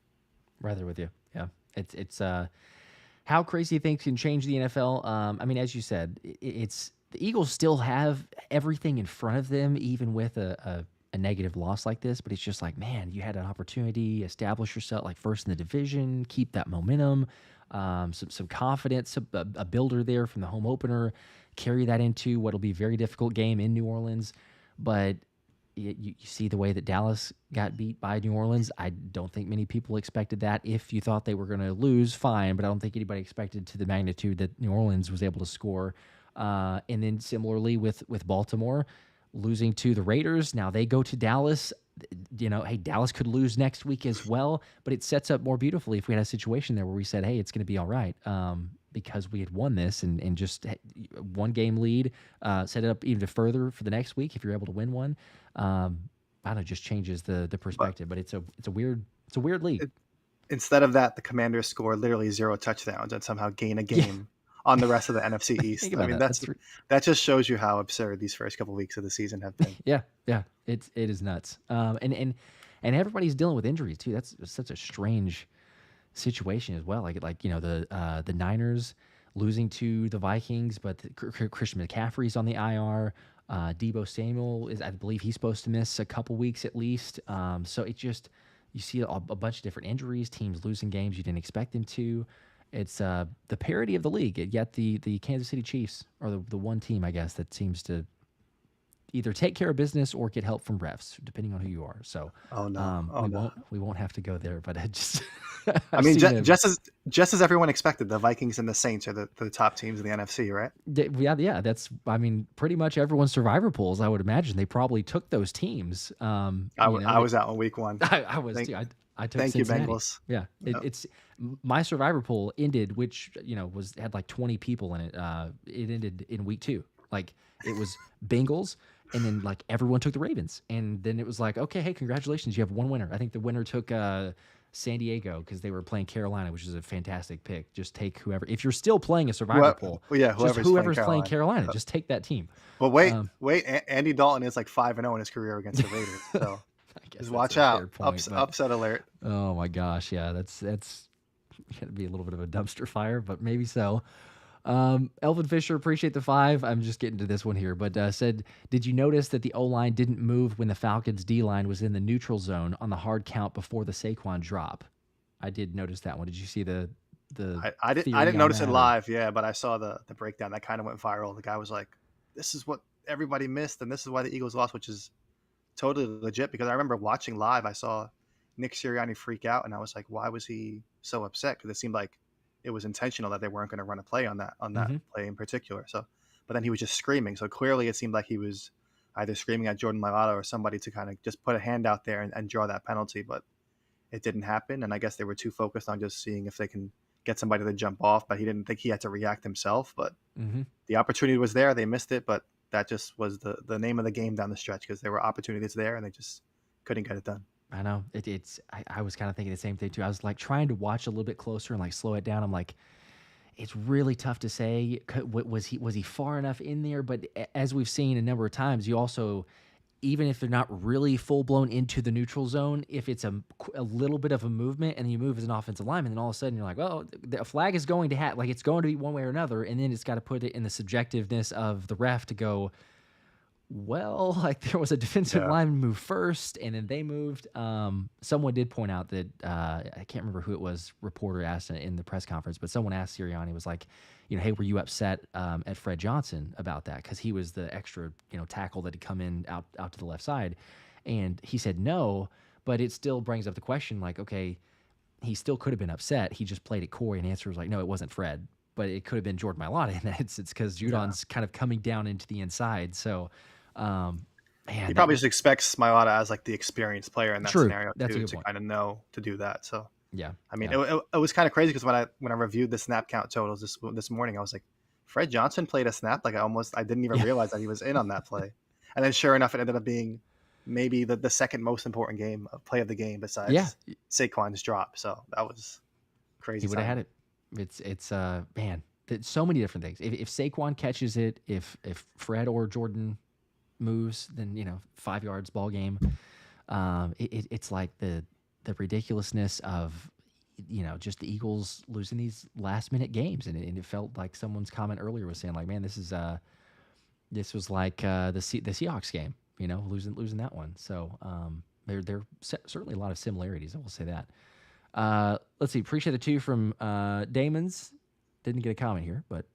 Right there with you. Yeah. It's how crazy things can change the NFL. I mean, as you said, it's the Eagles still have everything in front of them, even with a negative loss like this. But it's just like, man, you had an opportunity, establish yourself like first in the division, keep that momentum, some confidence, a builder there from the home opener, carry that into what'll be a very difficult game in New Orleans. But you see the way that Dallas got beat by New Orleans. I don't think many people expected that. If you thought they were going to lose, fine, but I don't think anybody expected to the magnitude that New Orleans was able to score. And then similarly with Baltimore losing to the Raiders. Now they go to Dallas. You know, hey, Dallas could lose next week as well, but it sets up more beautifully if we had a situation there where we said, hey, it's going to be all right. Because we had won this and just 1 game lead, set it up even further for the next week if you're able to win one. I don't know, just changes the perspective. But it's a weird league. Instead of that, the Commanders score literally 0 touchdowns and somehow gain a game on the rest of the NFC East. I mean, that just shows you how absurd these first couple of weeks of the season have been. Yeah, it is nuts. And everybody's dealing with injuries too. That's such a strange situation as well. Like you know, the Niners losing to the Vikings, but Christian McCaffrey's on the IR. Deebo Samuel I believe he's supposed to miss a couple weeks at least. So it just, you see a bunch of different injuries, teams losing games you didn't expect them to. It's the parity of the league. Yet the Kansas City Chiefs are the one team, I guess, that seems to either take care of business or get help from refs, depending on who you are. So, we won't have to go there. But I just, I mean, just as everyone expected, the Vikings and the Saints are the top teams in the NFC, right? Yeah. That's, I mean, pretty much everyone's survivor pools. I would imagine they probably took those teams. I was out in week 1. I was too. I took thank Cincinnati. you, Bengals. Yeah, it's my survivor pool ended, which had like 20 people in it. It ended in week 2. Like it was Bengals. And then, like, everyone took the Ravens. And then it was like, okay, hey, congratulations. You have one winner. I think the winner took San Diego because they were playing Carolina, which is a fantastic pick. Just take whoever. If you're still playing a survivor pool, whoever's playing Carolina, just take that team. But wait, Andy Dalton is like 5-0 in his career against the Raiders. So just watch out. Upset alert. Oh, my gosh. Yeah, that's going to be a little bit of a dumpster fire, but maybe so. Elvin Fisher, appreciate the 5. I'm just getting to this one here, but said, did you notice that the O-line didn't move when the Falcons D-line was in the neutral zone on the hard count before the Saquon drop? I did notice that one. Did you see the I didn't notice it live, but I saw the breakdown that kind of went viral. The guy was like, this is what everybody missed, and this is why the Eagles lost, which is totally legit, because I remember watching live, I saw Nick Sirianni freak out, and I was like, why was he so upset? Because it seemed like it was intentional that they weren't going to run a play on that play in particular. So, but then he was just screaming. So clearly it seemed like he was either screaming at Jordan Mailata or somebody to kind of just put a hand out there and draw that penalty, but it didn't happen. And I guess they were too focused on just seeing if they can get somebody to jump off, but he didn't think he had to react himself. But the opportunity was there. They missed it, but that just was the name of the game down the stretch because there were opportunities there and they just couldn't get it done. I know I was kind of thinking the same thing too. I was like trying to watch a little bit closer and like slow it down. I'm like, it's really tough to say. Was he far enough in there? But as we've seen a number of times, you also, even if they're not really full blown into the neutral zone, if it's a little bit of a movement and you move as an offensive lineman, then all of a sudden you're like, well, the flag is going to have, like, it's going to be one way or another, and then it's got to put it in the subjectiveness of the ref to go, well, like there was a defensive lineman move first, and then they moved. Someone did point out that I can't remember who it was. Reporter asked in the press conference, but someone asked Sirianni, was like, hey, were you upset at Fred Johnson about that because he was the extra tackle that had come in out to the left side, and he said no, but it still brings up the question, like, okay, he still could have been upset. He just played at Corey, and the answer was like, no, it wasn't Fred, but it could have been Jordan Mailata, and it's because Judon's kind of coming down into the inside, so. Man, he probably just expects Mailata as like the experienced player in that scenario too, to kind of know to do that. So yeah, I mean, it was kind of crazy because when I reviewed the snap count totals this morning, I was like, Fred Johnson played a snap. Like I didn't even realize that he was in on that play, and then sure enough, it ended up being maybe the second most important play of the game besides Saquon's drop. So that was crazy. He would have had it. It's man, so many different things. If Saquon catches it, if Fred or Jordan moves, then 5 yards, ball game. It's like the ridiculousness of just the Eagles losing these last minute games, and it felt like someone's comment earlier was saying like, man, this was like the Seahawks game, losing that one. So there certainly a lot of similarities. I will say that. Let's see. Appreciate the 2 from Damon's. Didn't get a comment here, but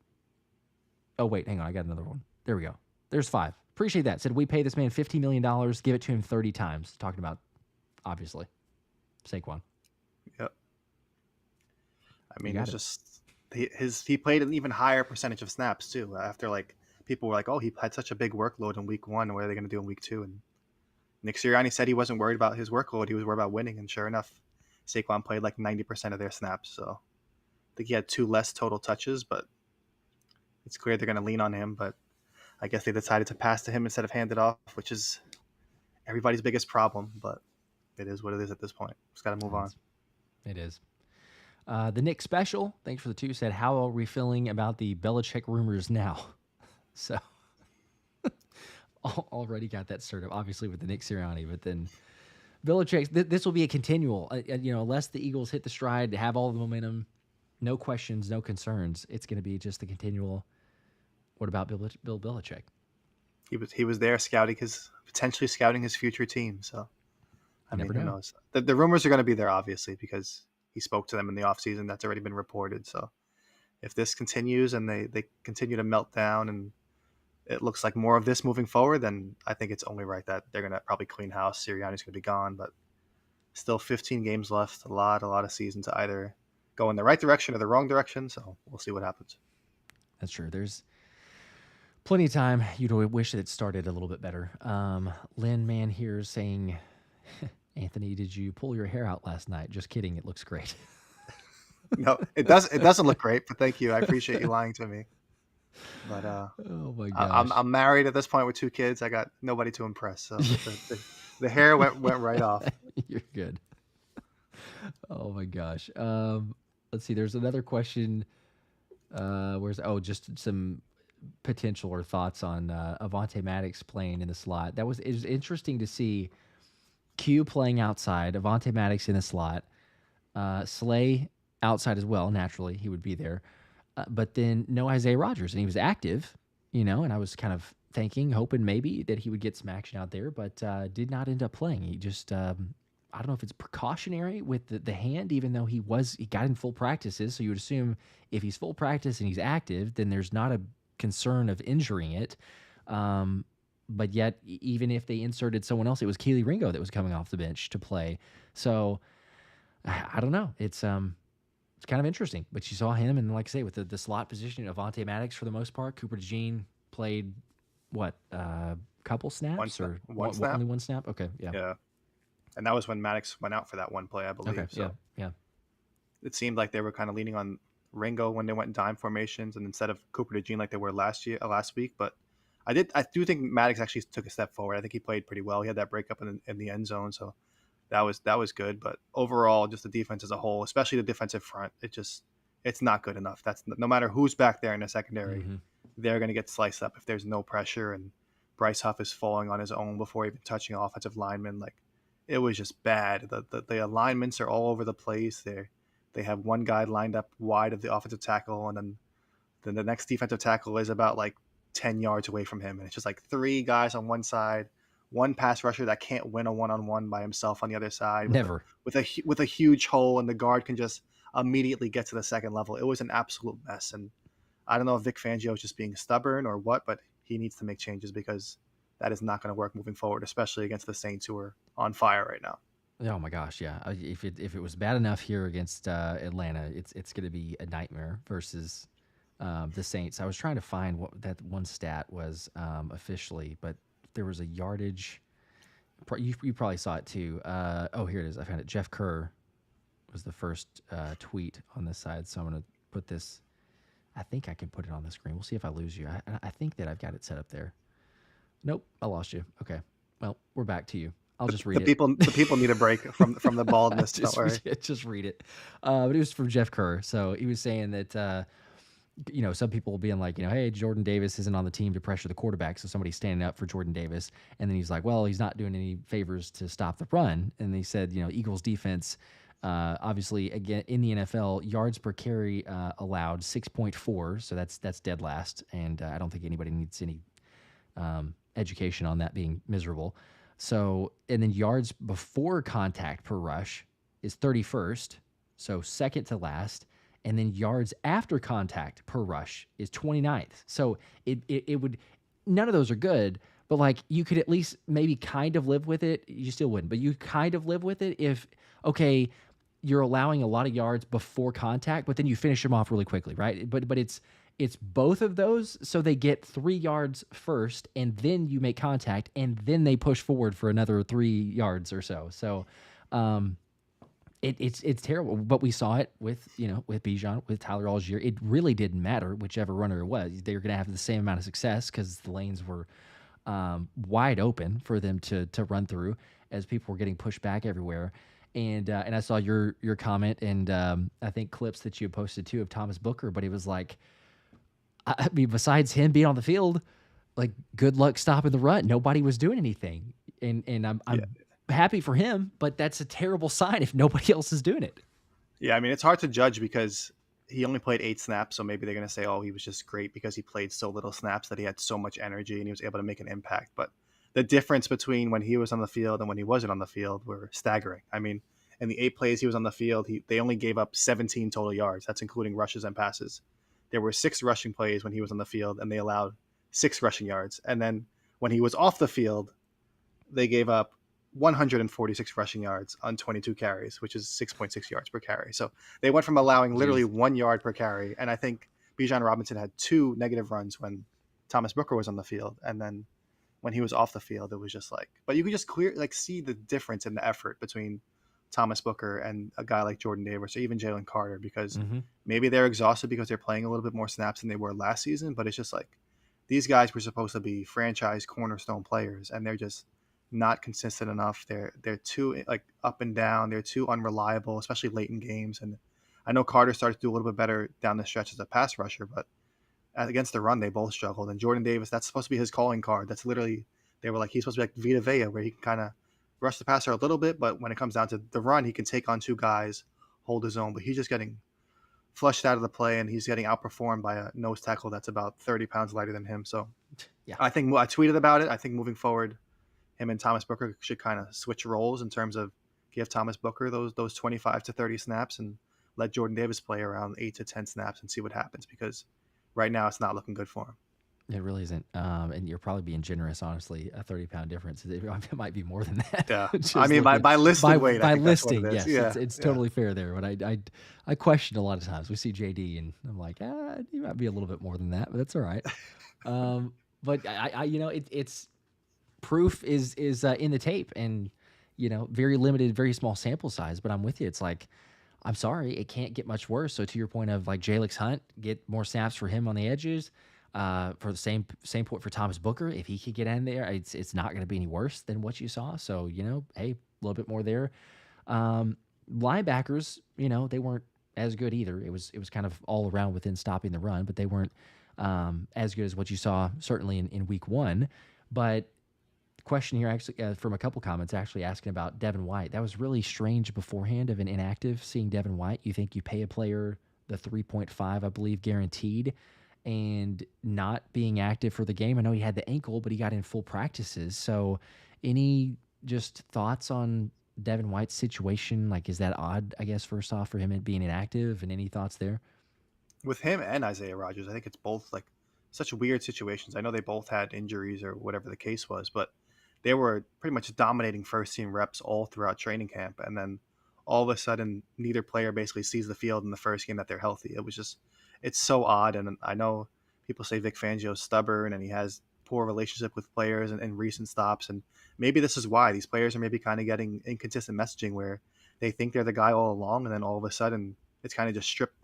oh wait, hang on, I got another one. There we go. There's 5. Appreciate that. Said, we pay this man $50 million, give it to him 30 times. Talking about, obviously, Saquon. Yep. I mean, it's just he played an even higher percentage of snaps too. After like people were like, oh, he had such a big workload in week 1. What are they going to do in week 2? And Nick Sirianni said he wasn't worried about his workload. He was worried about winning. And sure enough, Saquon played like 90% of their snaps. So I think he had 2 less total touches, but it's clear they're going to lean on him. But I guess they decided to pass to him instead of hand it off, which is everybody's biggest problem, but it is what it is at this point. Just got to move on. It is. The Nick Special, thanks for the 2, said, how are we feeling about the Belichick rumors now? So already got that started, obviously, with the Nick Sirianni, but then Belichick, this will be a continual, unless the Eagles hit the stride, have all the momentum, no questions, no concerns, it's going to be just the continual. What about Bill Belichick? He was there potentially scouting his future team. So, I mean, who knows? The rumors are going to be there, obviously, because he spoke to them in the offseason. That's already been reported. So if this continues and they continue to melt down and it looks like more of this moving forward, then I think it's only right that they're going to probably clean house. Sirianni's going to be gone, but still 15 games left, a lot of season to either go in the right direction or the wrong direction. So we'll see what happens. That's true. There's plenty of time. You'd wish that it started a little bit better. Lynn Man here saying, Anthony, did you pull your hair out last night? Just kidding. It looks great. No, it doesn't look great, but thank you. I appreciate you lying to me. But oh my gosh. I'm married at this point with 2 kids. I got nobody to impress. So the hair went right off. You're good. Oh my gosh. Let's see. There's another question. Just some potential or thoughts on Avonte Maddox playing in the slot. It was interesting to see Q playing outside, Avonte Maddox in the slot, Slay outside as well. Naturally, he would be there. But then no Isaiah Rodgers, and he was active, and I was kind of hoping maybe that he would get some action out there, but did not end up playing. He just, I don't know if it's precautionary with the hand, even though he got in full practices. So you would assume if he's full practice and he's active, then there's not a concern of injuring it. But yet, even if they inserted someone else, it was Kelee Ringo that was coming off the bench to play. So I don't know. It's kind of interesting. But you saw him, and like I say, with the slot position, Avonte Maddox for the most part. Cooper DeJean played couple snaps one snap? Only one snap? Okay, yeah. Yeah. And that was when Maddox went out for that one play, I believe. Okay, so yeah. It seemed like they were kind of leaning on Ringo when they went in dime formations, and instead of Cooper DeJean like they were last week. But I do think Maddox actually took a step forward. I think he played pretty well. He had that breakup in the end zone, so that was good. But overall, just the defense as a whole, especially the defensive front, it's not good enough. That's no matter who's back there in the secondary, Mm-hmm. they're going to get sliced up if there's no pressure. And Bryce Huff is falling on his own before even touching offensive linemen. Like, it was just bad. The alignments are all over the place. They have one guy lined up wide of the offensive tackle, and then the next defensive tackle is about like 10 yards away from him. And it's just like three guys on one side, one pass rusher that can't win a one-on-one by himself on the other side. Never. With a huge hole, and the guard can just immediately get to the second level. It was an absolute mess. And I don't know if Vic Fangio is just being stubborn or what, but he needs to make changes because that is not going to work moving forward, especially against the Saints, who are on fire right now. Oh my gosh, yeah. If it was bad enough here against Atlanta, it's going to be a nightmare versus the Saints. I was trying to find what that one stat was officially, but there was a yardage. You probably saw it too. Here it is. I found it. Jeff Kerr was the first tweet on this side, so I'm going to put this. I think I can put it on the screen. We'll see if I lose you. I think that I've got it set up there. Nope, I lost you. Okay, well, we're back to you. I'll just read it. The people need a break from the baldness. Don't worry. Just read it. But it was from Jeff Kerr. So he was saying that, some people being like, hey, Jordan Davis isn't on the team to pressure the quarterback, so somebody's standing up for Jordan Davis. And then he's like, well, he's not doing any favors to stop the run. And he said, Eagles defense, obviously, again, in the NFL, yards per carry allowed 6.4. So that's dead last. And I don't think anybody needs any education on that being miserable. So, and then yards before contact per rush is 31st, so second to last. And then yards after contact per rush is 29th. So it would, none of those are good, but like you could at least maybe kind of live with it. You still wouldn't, but you kind of live with it if, okay, you're allowing a lot of yards before contact, but then you finish them off really quickly, right? But it's both of those, so they get 3 yards first, and then you make contact, and then they push forward for another 3 yards or so. So, it's terrible. But we saw it with Bijan, with Tyler Algier. It really didn't matter whichever runner it was; they were going to have the same amount of success because the lanes were wide open for them to run through as people were getting pushed back everywhere. And I saw your comment, and I think clips that you posted too of Thomas Booker, but it was like, I mean, besides him being on the field, like, good luck stopping the run. Nobody was doing anything, and I'm happy for him, but that's a terrible sign if nobody else is doing it. Yeah, I mean, it's hard to judge because he only played 8 snaps, so maybe they're going to say, oh, he was just great because he played so little snaps that he had so much energy and he was able to make an impact. But the difference between when he was on the field and when he wasn't on the field were staggering. I mean, in the 8 plays he was on the field, they only gave up 17 total yards. That's including rushes and passes. There were 6 rushing plays when he was on the field, and they allowed 6 rushing yards. And then when he was off the field, they gave up 146 rushing yards on 22 carries, which is 6.6 yards per carry. So they went from allowing literally 1 yard per carry. And I think Bijan Robinson had 2 negative runs when Thomas Booker was on the field. And then when he was off the field, it was just like, but you could just see the difference in the effort between Thomas Booker and a guy like Jordan Davis or even Jalen Carter, because maybe they're exhausted because they're playing a little bit more snaps than they were last season. But it's just like, these guys were supposed to be franchise cornerstone players, and they're just not consistent enough. They're too like up and down. They're too unreliable, especially late in games. And I know Carter started to do a little bit better down the stretch as a pass rusher, but against the run, they both struggled. And Jordan Davis, that's supposed to be his calling card. That's literally, they were like, he's supposed to be like Vita Vea, where he can kind of rush the passer a little bit, but when it comes down to the run, he can take on 2 guys, hold his own. But he's just getting flushed out of the play, and he's getting outperformed by a nose tackle that's about 30 pounds lighter than him. So yeah, I think I tweeted about it. I think moving forward, him and Thomas Booker should kind of switch roles in terms of give Thomas Booker those 25 to 30 snaps and let Jordan Davis play around 8 to 10 snaps and see what happens, because right now it's not looking good for him. It really isn't. And you're probably being generous, honestly. A 30-pound difference. It might be more than that. Yeah. I mean, by listing weight. By listing, yes. Yeah. It's totally fair there. But I question a lot of times. We see JD, and I'm like, he might be a little bit more than that, but that's all right. But it's proof is in the tape, and, very limited, very small sample size. But I'm with you. It's like, I'm sorry, it can't get much worse. So to your point of like Jalix Hunt, get more snaps for him on the edges. For the same point for Thomas Booker, if he could get in there, it's not going to be any worse than what you saw. So hey, a little bit more there. Linebackers, they weren't as good either. It was kind of all around within stopping the run, but they weren't as good as what you saw certainly in week one. But question here actually from a couple comments actually asking about Devin White. That was really strange beforehand of an inactive seeing Devin White. You think you pay a player the 3.5, I believe, guaranteed, and not being active for the game. I know he had the ankle, but he got in full practices. So any just thoughts on Devin White's situation? Like, is that odd, I guess, first off, for him being inactive, and any thoughts there? With him and Isaiah Rodgers, I think it's both like such weird situations. I know they both had injuries or whatever the case was, but they were pretty much dominating first team reps all throughout training camp. And then all of a sudden, neither player basically sees the field in the first game that they're healthy. It was just, it's so odd. And I know people say Vic Fangio's stubborn and he has poor relationship with players and recent stops. And maybe this is why these players are maybe kind of getting inconsistent messaging where they think they're the guy all along. And then all of a sudden, it's kind of just stripped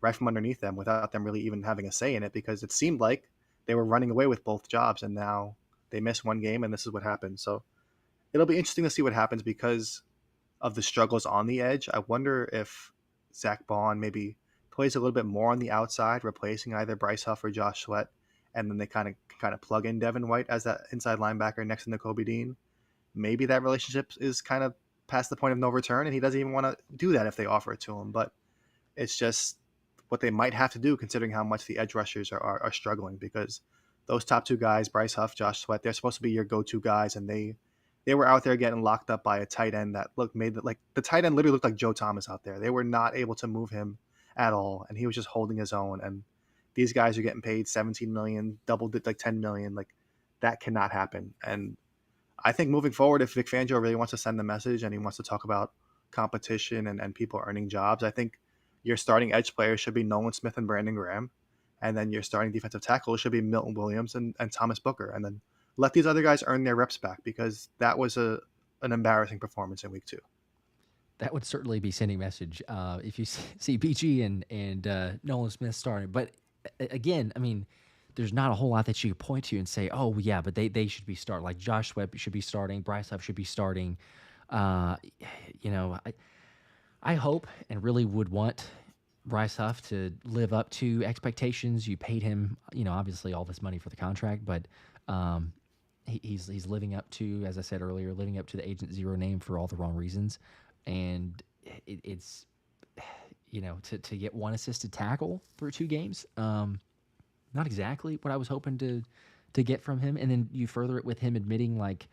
right from underneath them without them really even having a say in it, because it seemed like they were running away with both jobs and now they miss one game and this is what happens. So it'll be interesting to see what happens because of the struggles on the edge. I wonder if Zack Baun maybe plays a little bit more on the outside, replacing either Bryce Huff or Josh Sweat, and then they kind of plug in Devin White as that inside linebacker next to Nakobe Dean. Maybe that relationship is kind of past the point of no return, and he doesn't even want to do that if they offer it to him. But it's just what they might have to do considering how much the edge rushers are struggling, because those top two guys, Bryce Huff, Josh Sweat, they're supposed to be your go-to guys, and they were out there getting locked up by a tight end that made like the tight end literally looked like Joe Thomas out there. They were not able to move him at all, and he was just holding his own. And these guys are getting paid 17 million, doubled it like 10 million. Like that cannot happen. And I think moving forward, if Vic Fangio really wants to send the message and he wants to talk about competition and people earning jobs, I think your starting edge players should be Nolan Smith and Brandon Graham. And then your starting defensive tackle should be Milton Williams and Thomas Booker. And then let these other guys earn their reps back, because that was an embarrassing performance in week 2. That would certainly be sending a message if you see BG and Nolan Smith starting. But again, I mean, there's not a whole lot that you could point to and say, oh, yeah, but they should be starting. Like Josh Sweat should be starting. Bryce Huff should be starting. I hope and really would want Bryce Huff to live up to expectations. You paid him, obviously all this money for the contract, but he's living up to, as I said earlier, living up to the Agent Zero name for all the wrong reasons. And it's to get one assisted tackle through 2 games, not exactly what I was hoping to get from him. And then you further it with him admitting, like,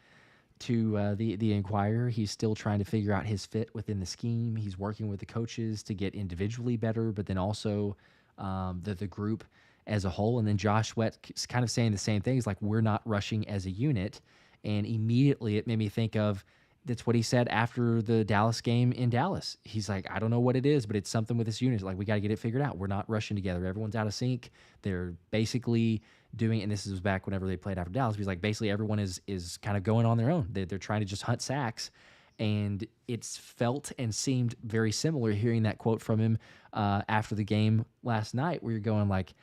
to the Inquirer, he's still trying to figure out his fit within the scheme. He's working with the coaches to get individually better, but then also the group as a whole. And then Josh Sweat is kind of saying the same thing. He's like, we're not rushing as a unit. And immediately it made me think of, that's what he said after the Dallas game in Dallas. He's like, I don't know what it is, but it's something with this unit. Like, we got to get it figured out. We're not rushing together. Everyone's out of sync. They're basically doing, and this was back whenever they played after Dallas. He's like, basically everyone is kind of going on their own. They're trying to just hunt sacks. And it's felt and seemed very similar hearing that quote from him after the game last night, where you're going like,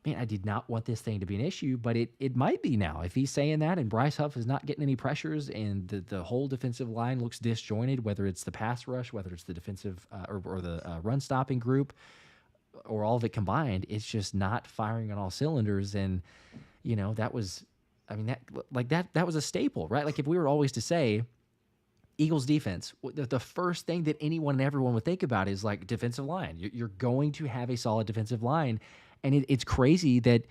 man, I did not want this thing to be an issue, but it might be now. If he's saying that and Bryce Huff is not getting any pressures and the whole defensive line looks disjointed, whether it's the pass rush, whether it's the defensive or the run-stopping group, or all of it combined, it's just not firing on all cylinders. And, that was, that was a staple, right? Like, if we were always to say Eagles defense, the first thing that anyone and everyone would think about is like defensive line. You're going to have a solid defensive line. And it's crazy that,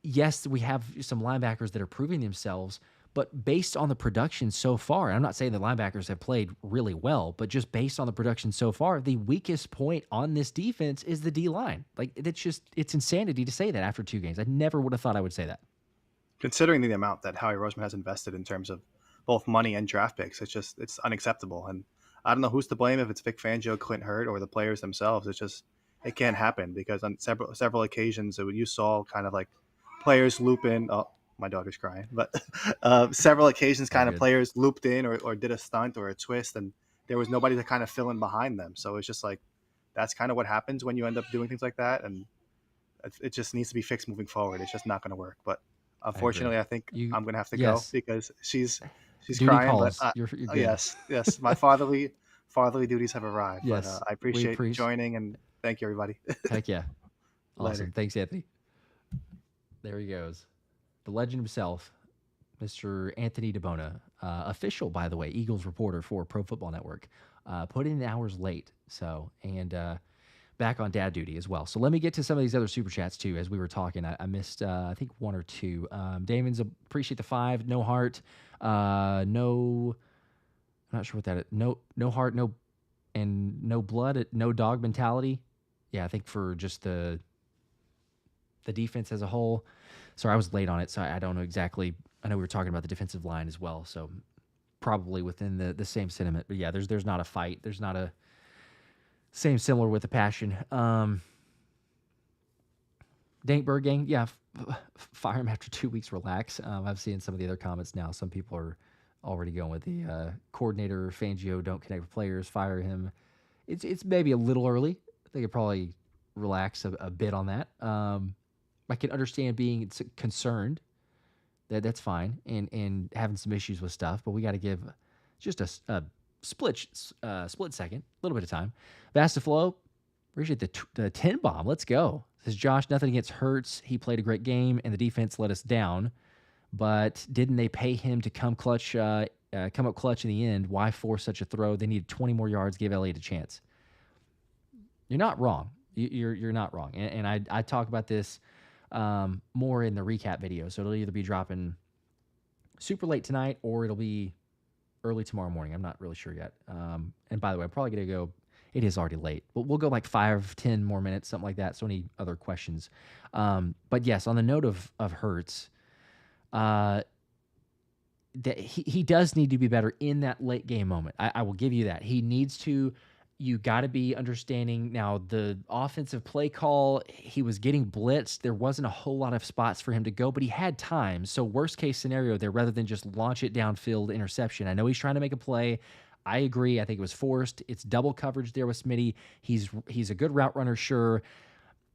yes, we have some linebackers that are proving themselves, but based on the production so far, and I'm not saying the linebackers have played really well, but just based on the production so far, the weakest point on this defense is the D-line. Like, it's insanity to say that after 2 games. I never would have thought I would say that. Considering the amount that Howie Roseman has invested in terms of both money and draft picks, it's unacceptable. And I don't know who's to blame, if it's Vic Fangio, Clint Hurtt, or the players themselves. It can't happen, because on several occasions you saw kind of like players loop in. Oh, my daughter's crying, but several occasions kind of players looped in or did a stunt or a twist, and there was nobody to kind of fill in behind them. So it's just like, that's kind of what happens when you end up doing things like that. And It just needs to be fixed moving forward. It's just not going to work. But I agree. unfortunately, I think You I'm going to have to go yes, because she's duty crying. But calls. You're good. yes, my fatherly duties have arrived. But Yes, I we appreciate appreciate. joining and thank you, everybody. Heck yeah, Later. awesome. Thanks, Anthony. There he goes, the legend himself, Mr. Anthony DeBona, official, by the way, Eagles reporter for Pro Football Network. Put in hours late, so and back on dad duty as well. So let me get to some of these other super chats too. As we were talking, I missed I think one or two. Damon's appreciate the 5. No heart, no. I'm not sure what that is. No heart, no blood, no dog mentality. Yeah, I think for just the defense as a whole. Sorry, I was late on it, so I don't know exactly. I know we were talking about the defensive line as well, so probably within the same sentiment. But yeah, there's not a fight. There's not a similar with the passion. Dankberg gang, yeah, fire him after 2 weeks. Relax. I've seen some of the other comments now. Some people are already going with the coordinator Fangio. Don't connect with players. Fire him. It's maybe a little early. I think it probably relax a bit on that. I can understand being concerned. That's fine, and having some issues with stuff, but we got to give just a split second, a little bit of time. Vastaflow, appreciate the 10 bomb. Let's go. Says Josh, nothing against Hurts. He played a great game, and the defense let us down. But didn't they pay him to come up clutch in the end? Why force such a throw? They needed 20 more yards. Give Elliott a chance. You're not wrong. You're not wrong. And I talk about this more in the recap video. So it'll either be dropping super late tonight or it'll be early tomorrow morning. I'm not really sure yet. And by the way, I'm probably going to go. It is already late. But we'll go like 5-10 more minutes, something like that. So any other questions? But yes, on the note of Hurts, that he does need to be better in that late game moment. I will give you that. He needs to. You got to be understanding now the offensive play call. He was getting blitzed. There wasn't a whole lot of spots for him to go, but he had time. So worst case scenario there, rather than just launch it downfield interception. I know he's trying to make a play. I agree. I think it was forced. It's double coverage there with Smitty. He's a good route runner, sure.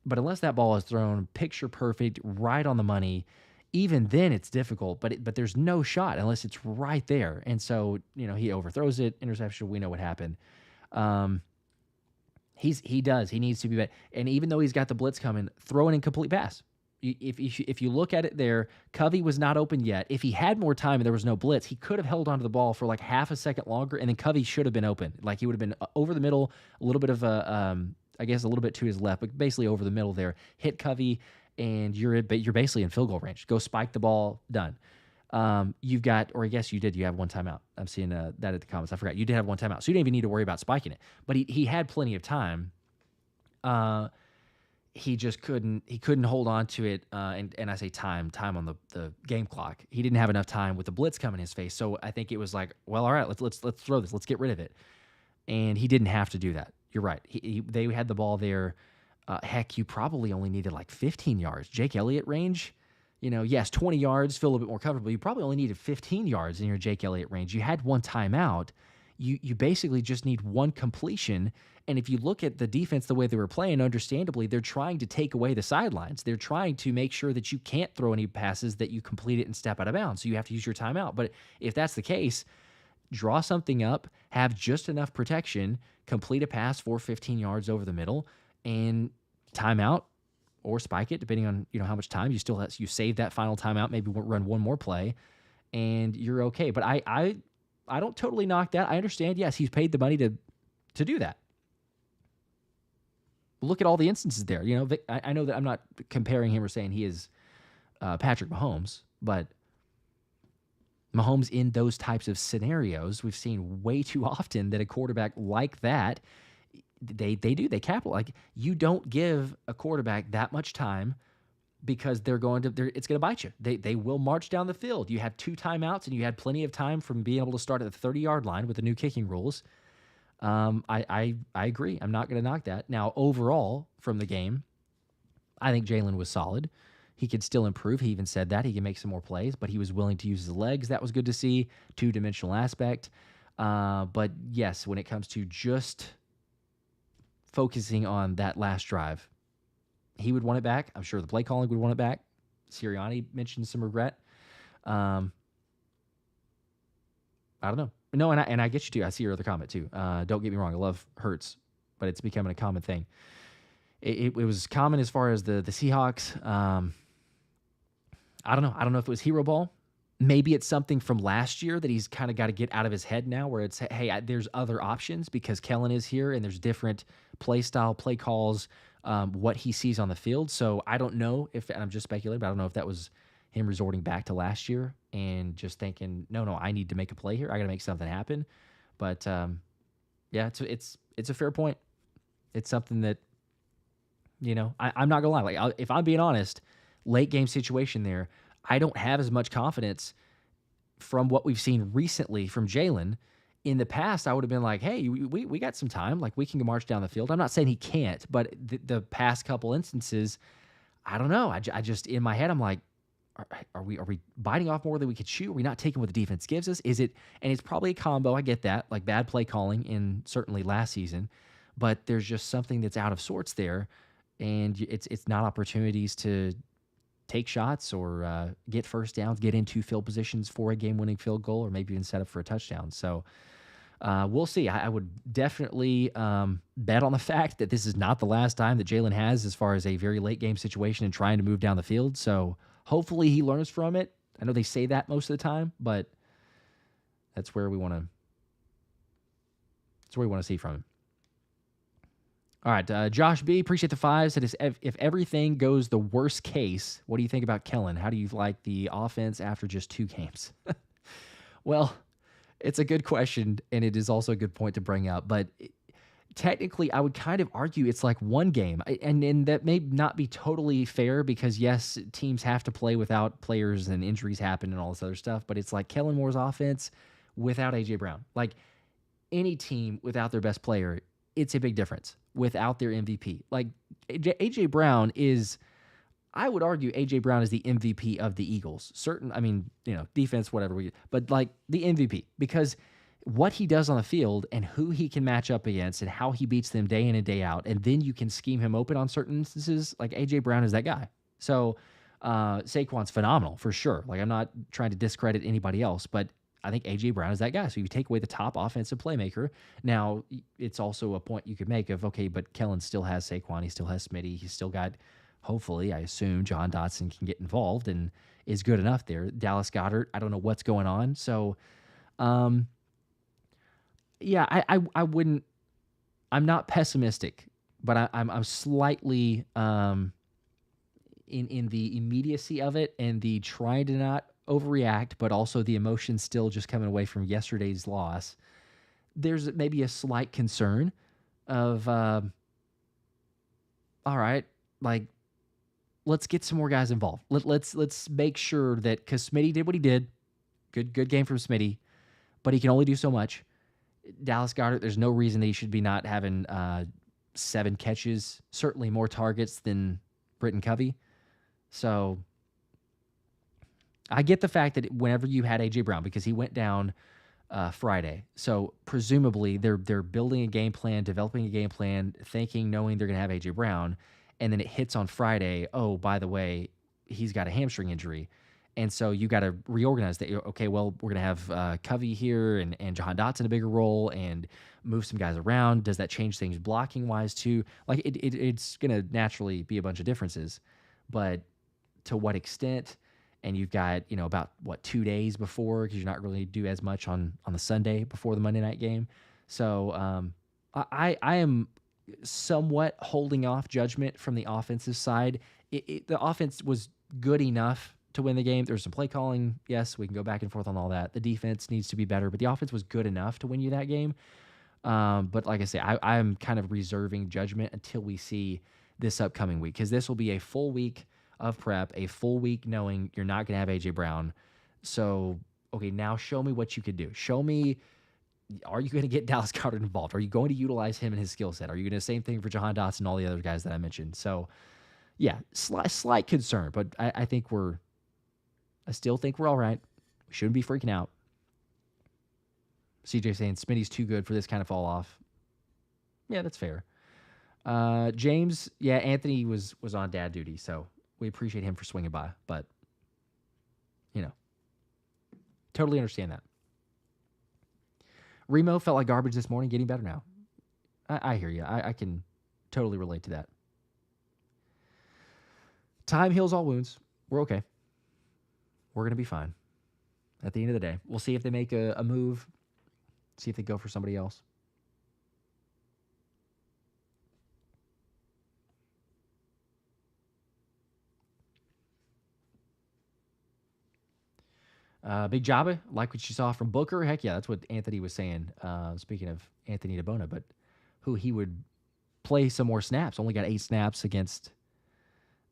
But unless that ball is thrown picture perfect, right on the money, even then it's difficult. But there's no shot unless it's right there. And so, he overthrows it, interception. We know what happened. He needs to be better. And even though he's got the blitz coming, throw an incomplete pass. If you look at it there, Covey was not open yet. If he had more time and there was no blitz, he could have held onto the ball for like half a second longer, and then Covey should have been open. Like he would have been over the middle, a little bit of a little bit to his left, but basically over the middle there. Hit Covey, and you're basically in field goal range. Go spike the ball, done. You've got, or I guess you did. You have one timeout. I'm seeing that at the comments. I forgot you did have one timeout, so you didn't even need to worry about spiking it. But he had plenty of time. He just couldn't. He couldn't hold on to it. And I say time on the game clock. He didn't have enough time with the blitz coming in his face. So I think it was like, well, all right, let's throw this. Let's get rid of it. And he didn't have to do that. You're right. They had the ball there. Heck, you probably only needed like 15 yards. Jake Elliott range. Yes, 20 yards, feel a little bit more comfortable. You probably only needed 15 yards in your Jake Elliott range. You had one timeout. You basically just need one completion. And if you look at the defense, the way they were playing, understandably, they're trying to take away the sidelines. They're trying to make sure that you can't throw any passes that you complete it and step out of bounds. So you have to use your timeout. But if that's the case, draw something up, have just enough protection, complete a pass for 15 yards over the middle, and timeout. Or spike it, depending on how much time you still have. You save that final timeout, maybe run one more play, and you're okay. But I don't totally knock that. I understand. Yes, he's paid the money to do that. Look at all the instances there. I know that I'm not comparing him or saying he is Patrick Mahomes, but Mahomes in those types of scenarios, we've seen way too often that a quarterback like that. They capital. Like, you don't give a quarterback that much time because it's going to bite you. They will march down the field. You have 2 timeouts and you had plenty of time from being able to start at the 30-yard line with the new kicking rules. I agree. I'm not going to knock that. Now, overall from the game, I think Jalen was solid. He could still improve. He even said that he can make some more plays, but he was willing to use his legs. That was good to see. 2-dimensional aspect. But yes, when it comes to just focusing on that last drive, he would want it back. I'm sure the play calling would want it back. Sirianni mentioned some regret. I don't know. No, and I get you too. I see your other comment too. Don't get me wrong. I love Hurts, but it's becoming a common thing. It was common as far as the Seahawks. I don't know. I don't know if it was hero ball. Maybe it's something from last year that he's kind of got to get out of his head now, where it's, hey, there's other options because Kellen is here and there's different play style, play calls, what he sees on the field. So I don't know if, and I'm just speculating, but I don't know if that was him resorting back to last year and just thinking, no, I need to make a play here. I got to make something happen. But yeah, it's a fair point. It's something that, I'm not gonna lie. Like, if I'm being honest, late game situation there, I don't have as much confidence from what we've seen recently from Jalen. In the past, I would have been like, hey, we got some time. Like, we can march down the field. I'm not saying he can't, but the past couple instances, I don't know. I just, in my head, I'm like, are we biting off more than we could chew? Are we not taking what the defense gives us? Is it, and it's probably a combo. I get that, like bad play calling in certainly last season, but there's just something that's out of sorts there. And it's not opportunities to take shots or get first downs, get into field positions for a game-winning field goal, or maybe even set up for a touchdown. So we'll see. I would definitely bet on the fact that this is not the last time that Jalen has as far as a very late game situation and trying to move down the field. So hopefully he learns from it. I know they say that most of the time, but that's where we want to see from him. All right, Josh B, appreciate the 5. Said, if everything goes the worst case, what do you think about Kellen? How do you like the offense after just 2 games? Well, it's a good question, and it is also a good point to bring up. But technically, I would kind of argue it's like 1 game. And that may not be totally fair because, yes, teams have to play without players and injuries happen and all this other stuff. But it's like Kellen Moore's offense without A.J. Brown. Like, any team without their best player, it's a big difference without their MVP. Like, A.J. Brown is, I would argue A.J. Brown is the MVP of the Eagles. Defense, whatever, but like the MVP, because what he does on the field and who he can match up against and how he beats them day in and day out, and then you can scheme him open on certain instances, like A.J. Brown is that guy. So Saquon's phenomenal for sure. Like, I'm not trying to discredit anybody else, but I think A.J. Brown is that guy. So you take away the top offensive playmaker. Now, it's also a point you could make of, okay, but Kellen still has Saquon. He still has Smitty. He's still got, hopefully, I assume, John Dotson can get involved and is good enough there. Dallas Goedert, I don't know what's going on. So, yeah, I wouldn't, I'm not pessimistic, but I'm slightly in the immediacy of it and the trying to not overreact, but also the emotion still just coming away from yesterday's loss. There's maybe a slight concern of, all right, like, let's get some more guys involved. Let's make sure that, because Smitty did what he did, good game from Smitty, but he can only do so much. Dallas Goedert, there's no reason that he should be not having 7 catches, certainly more targets than Britton Covey. So I get the fact that whenever you had A.J. Brown, because he went down Friday, so presumably they're building a game plan, developing a game plan, knowing they're going to have A.J. Brown, and then it hits on Friday, oh, by the way, he's got a hamstring injury. And so you got to reorganize that. Okay, well, we're going to have Covey here and Jahan Dotson a bigger role and move some guys around. Does that change things blocking-wise too? Like, it's going to naturally be a bunch of differences. But to what extent? And you've got, about, 2 days before, because you're not really do as much on the Sunday before the Monday night game. So I am somewhat holding off judgment from the offensive side. The offense was good enough to win the game. There's some play calling. Yes, we can go back and forth on all that. The defense needs to be better, but the offense was good enough to win you that game. But like I say, I'm kind of reserving judgment until we see this upcoming week, because this will be a full week of prep, a full week knowing you're not going to have A.J. Brown. So, okay, now show me what you could do. Show me, are you going to get Dallas Goedert involved? Are you going to utilize him and his skill set? Are you going to do the same thing for Jahan Dotson and all the other guys that I mentioned? So, yeah, slight concern, but I still think we're all right. We shouldn't be freaking out. CJ saying Smitty's too good for this kind of fall off. Yeah, that's fair. James, yeah, Anthony was on dad duty, so we appreciate him for swinging by. But, totally understand that. Remo felt like garbage this morning, getting better now. I hear you. I can totally relate to that. Time heals all wounds. We're okay. We're going to be fine. At the end of the day, we'll see if they make a move, see if they go for somebody else. Big Jabba, like what you saw from Booker. Heck yeah, that's what Anthony was saying. Speaking of Anthony DeBona, but who he would play some more snaps. Only got 8 snaps against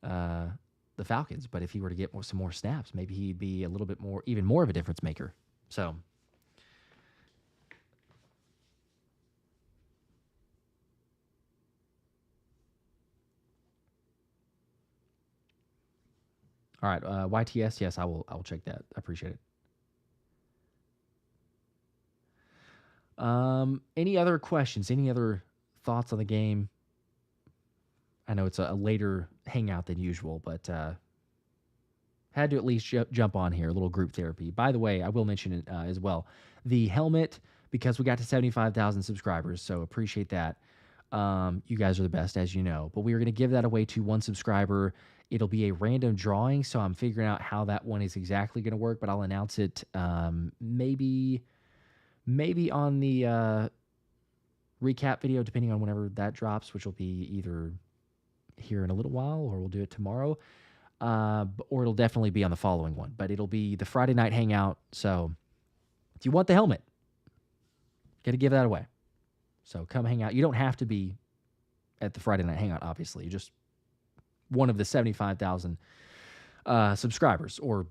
the Falcons, but if he were to get some more snaps, maybe he'd be a little bit more, even more of a difference maker. So, all right, YTS, yes, I will check that. I appreciate it. Any other questions? Any other thoughts on the game? I know it's a later hangout than usual, but had to at least jump on here, a little group therapy. By the way, I will mention it as well. The helmet, because we got to 75,000 subscribers, so appreciate that. You guys are the best, as you know. But we are going to give that away to one subscriber. It'll be a random drawing, so I'm figuring out how that one is exactly going to work, but I'll announce it maybe on the recap video, depending on whenever that drops, which will be either here in a little while or we'll do it tomorrow, or it'll definitely be on the following one. But it'll be the Friday night hangout, so if you want the helmet, got to give that away. So come hang out. You don't have to be at the Friday night hangout, obviously. You're just one of the 75,000 subscribers, or,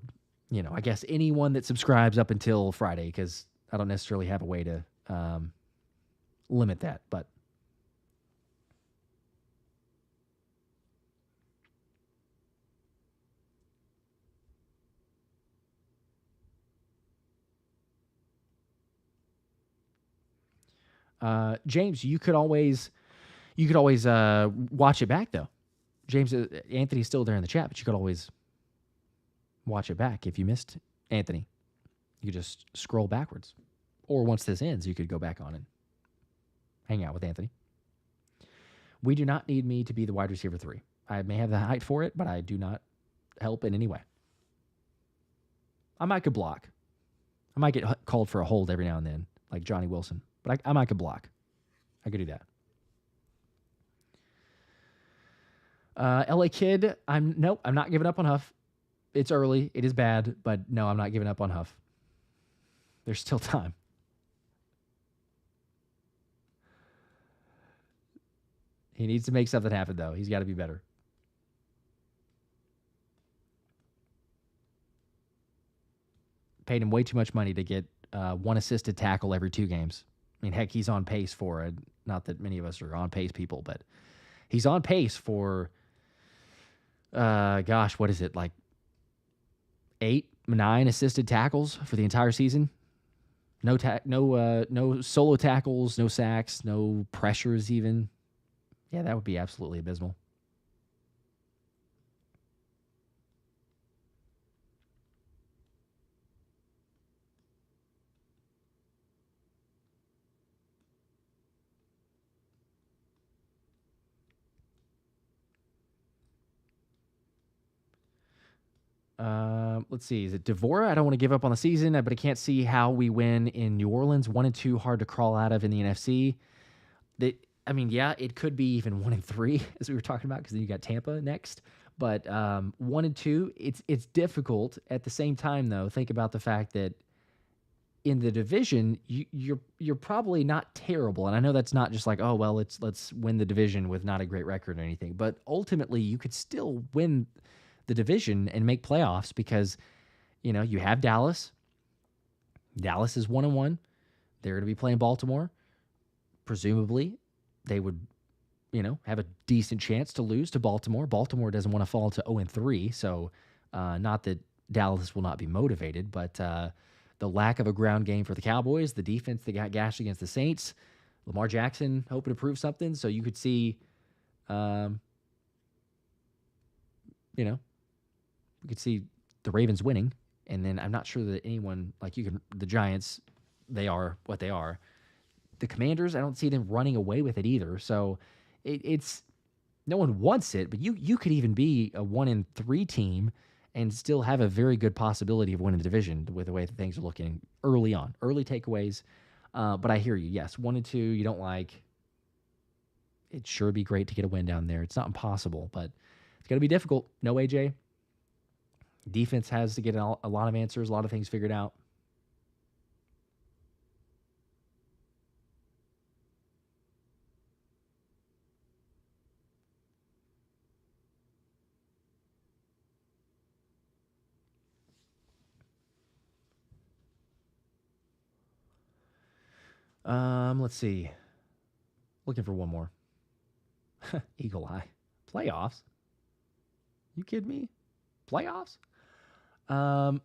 I guess anyone that subscribes up until Friday, because I don't necessarily have a way to limit that. But James, you could always watch it back though. James, Anthony's still there in the chat, but you could always watch it back if you missed Anthony. You could just scroll backwards, or once this ends, you could go back on and hang out with Anthony. We do not need me to be the wide receiver 3. I may have the height for it, but I do not help in any way. I might could block. I might get called for a hold every now and then, like Johnny Wilson. But I might could block. I could do that. LA Kid, I'm not giving up on Huff. It's early. It is bad, but no, I'm not giving up on Huff. There's still time. He needs to make something happen, though. He's got to be better. Paid him way too much money to get one assisted tackle every 2 games. I mean, heck, he's on pace for it. Not that many of us are on pace people, but he's on pace for, what is it, like 8, 9 assisted tackles for the entire season? No solo tackles, no sacks, no pressures even. Yeah, that would be absolutely abysmal. Let's see. Is it Devora? I don't want to give up on the season, but I can't see how we win in New Orleans. 1-2, hard to crawl out of in the NFC. It could be even 1-3, as we were talking about, because then you got Tampa next. But 1-2, it's difficult. At the same time, though, think about the fact that in the division, you're probably not terrible. And I know that's not just like, oh well, let's win the division with not a great record or anything. But ultimately, you could still win the division and make playoffs because, you have Dallas. Dallas is 1-1. They're going to be playing Baltimore. Presumably, they would, have a decent chance to lose to Baltimore. Baltimore doesn't want to fall to 0-3, so not that Dallas will not be motivated, but the lack of a ground game for the Cowboys, the defense that got gashed against the Saints, Lamar Jackson hoping to prove something, so you could see Um, you know, we could see the Ravens winning, and then I'm not sure that anyone like the Giants, they are what they are. The Commanders, I don't see them running away with it either. So it's no one wants it, but you could even be a 1-3 team and still have a very good possibility of winning the division with the way that things are looking early on. Early takeaways. But I hear you. Yes, 1-2 you don't like. It'd sure be great to get a win down there. It's not impossible, but it's going to be difficult. No AJ. Defense has to get a lot of answers, a lot of things figured out. Let's see. Looking for one more. Eagle Eye. Playoffs? You kidding me? Playoffs? Where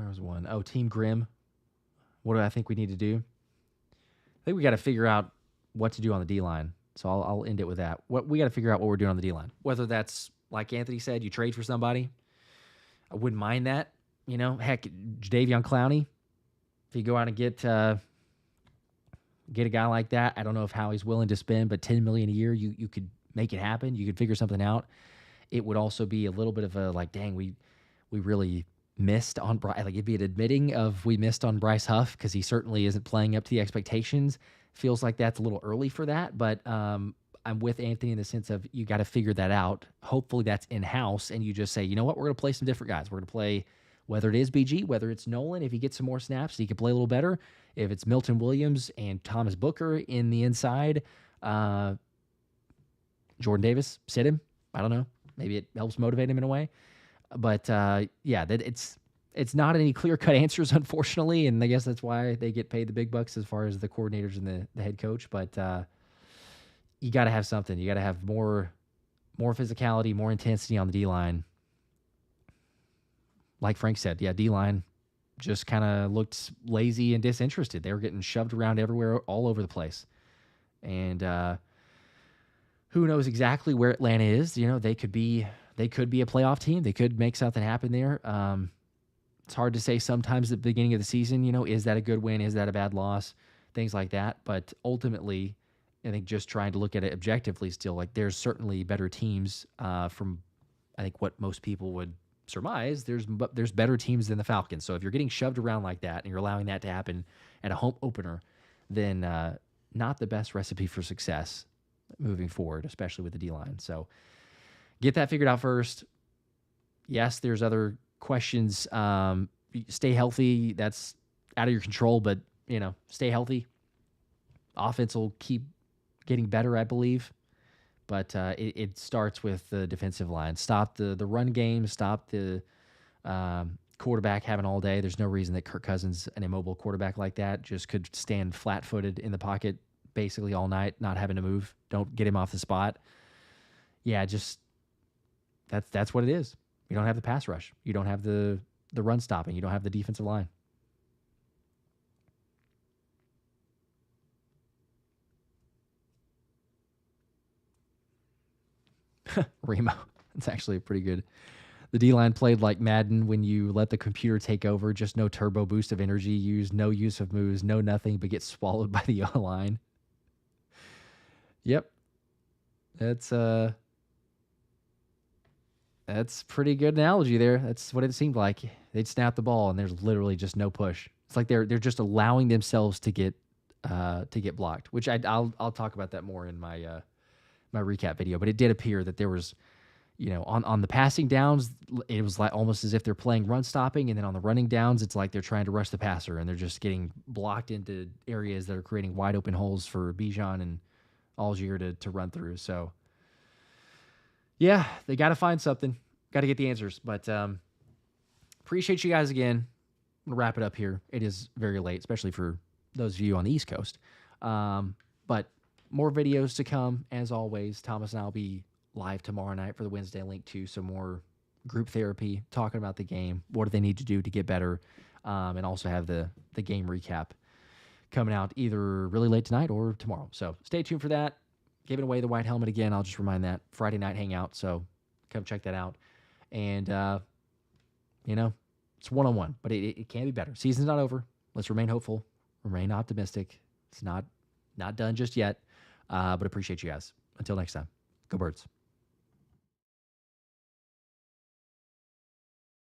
was one? Oh, Team Grim. What do I think we need to do? I think we got to figure out what to do on the D-line. So I'll end it with that. We got to figure out what we're doing on the D-line. Whether that's, like Anthony said, you trade for somebody. I wouldn't mind that. You know, heck, Jadeveon Clowney. If you go out and get a guy like that, I don't know if Howie's willing to spend, but $10 million a year, you could make it happen. You could figure something out. It would also be a little bit of a like, dang, we really missed on Bryce. Like it'd be an admitting of we missed on Bryce Huff because he certainly isn't playing up to the expectations. Feels like that's a little early for that, but I'm with Anthony in the sense of you got to figure that out. Hopefully that's in house, and you just say, you know what, we're going to play some different guys. We're going to play. Whether it is BG, whether it's Nolan, if he gets some more snaps, he can play a little better. If it's Milton Williams and Thomas Booker in the inside, Jordan Davis, sit him. I don't know. Maybe it helps motivate him in a way. But yeah, that it's not any clear-cut answers, unfortunately, and I guess that's why they get paid the big bucks as far as the coordinators and the head coach. But you got to have something. You got to have more physicality, more intensity on the D-line. Like Frank said, yeah, D-line just kind of looked lazy and disinterested. They were getting shoved around everywhere, all over the place. And who knows exactly where Atlanta is? You know, they could be a playoff team. They could make something happen there. It's hard to say sometimes at the beginning of the season, you know, is that a good win? Is that a bad loss? Things like that. But ultimately, I think just trying to look at it objectively still, like there's certainly better teams from, I think, what most people would surmise. There's better teams than the Falcons. So if you're getting shoved around like that and you're allowing that to happen at a home opener, then not the best recipe for success moving forward, especially with the D-line. So get that figured out first. Yes, there's other questions. Stay healthy. That's out of your control, but, you know, stay healthy. Offense will keep getting better, I believe. But it starts with the defensive line. Stop the run game. Stop the quarterback having all day. There's no reason that Kirk Cousins, an immobile quarterback like that, just could stand flat-footed in the pocket basically all night, not having to move. Don't get him off the spot. Yeah, just that's what it is. You don't have the pass rush. You don't have the run stopping. You don't have the defensive line. Remo. That's actually pretty good. The D-line played like Madden when you let the computer take over. Just no turbo boost of energy used, no use of moves, no nothing, but get swallowed by the O-line. Yep. That's pretty good analogy there. That's what it seemed like. They'd snap the ball and there's literally just no push. It's like they're just allowing themselves to get blocked, which I'll talk about that more in my my recap video, but it did appear that there was, you know, on the passing downs, it was like almost as if they're playing run stopping, and then on the running downs, it's like they're trying to rush the passer, and they're just getting blocked into areas that are creating wide open holes for Bijan and Algier to run through. So, yeah, they got to find something, got to get the answers. But appreciate you guys again. I'm gonna wrap it up here. It is very late, especially for those of you on the East Coast. But more videos to come, as always. Thomas and I will be live tomorrow night for the Wednesday link too. So more group therapy, talking about the game, what do they need to do to get better, and also have the game recap coming out either really late tonight or tomorrow. So stay tuned for that. Giving away the white helmet again. I'll just remind that Friday night hangout. So come check that out. And, it's one-on-one, but it can be better. Season's not over. Let's remain hopeful, remain optimistic. It's not done just yet, but appreciate you guys. Until next time, go Birds.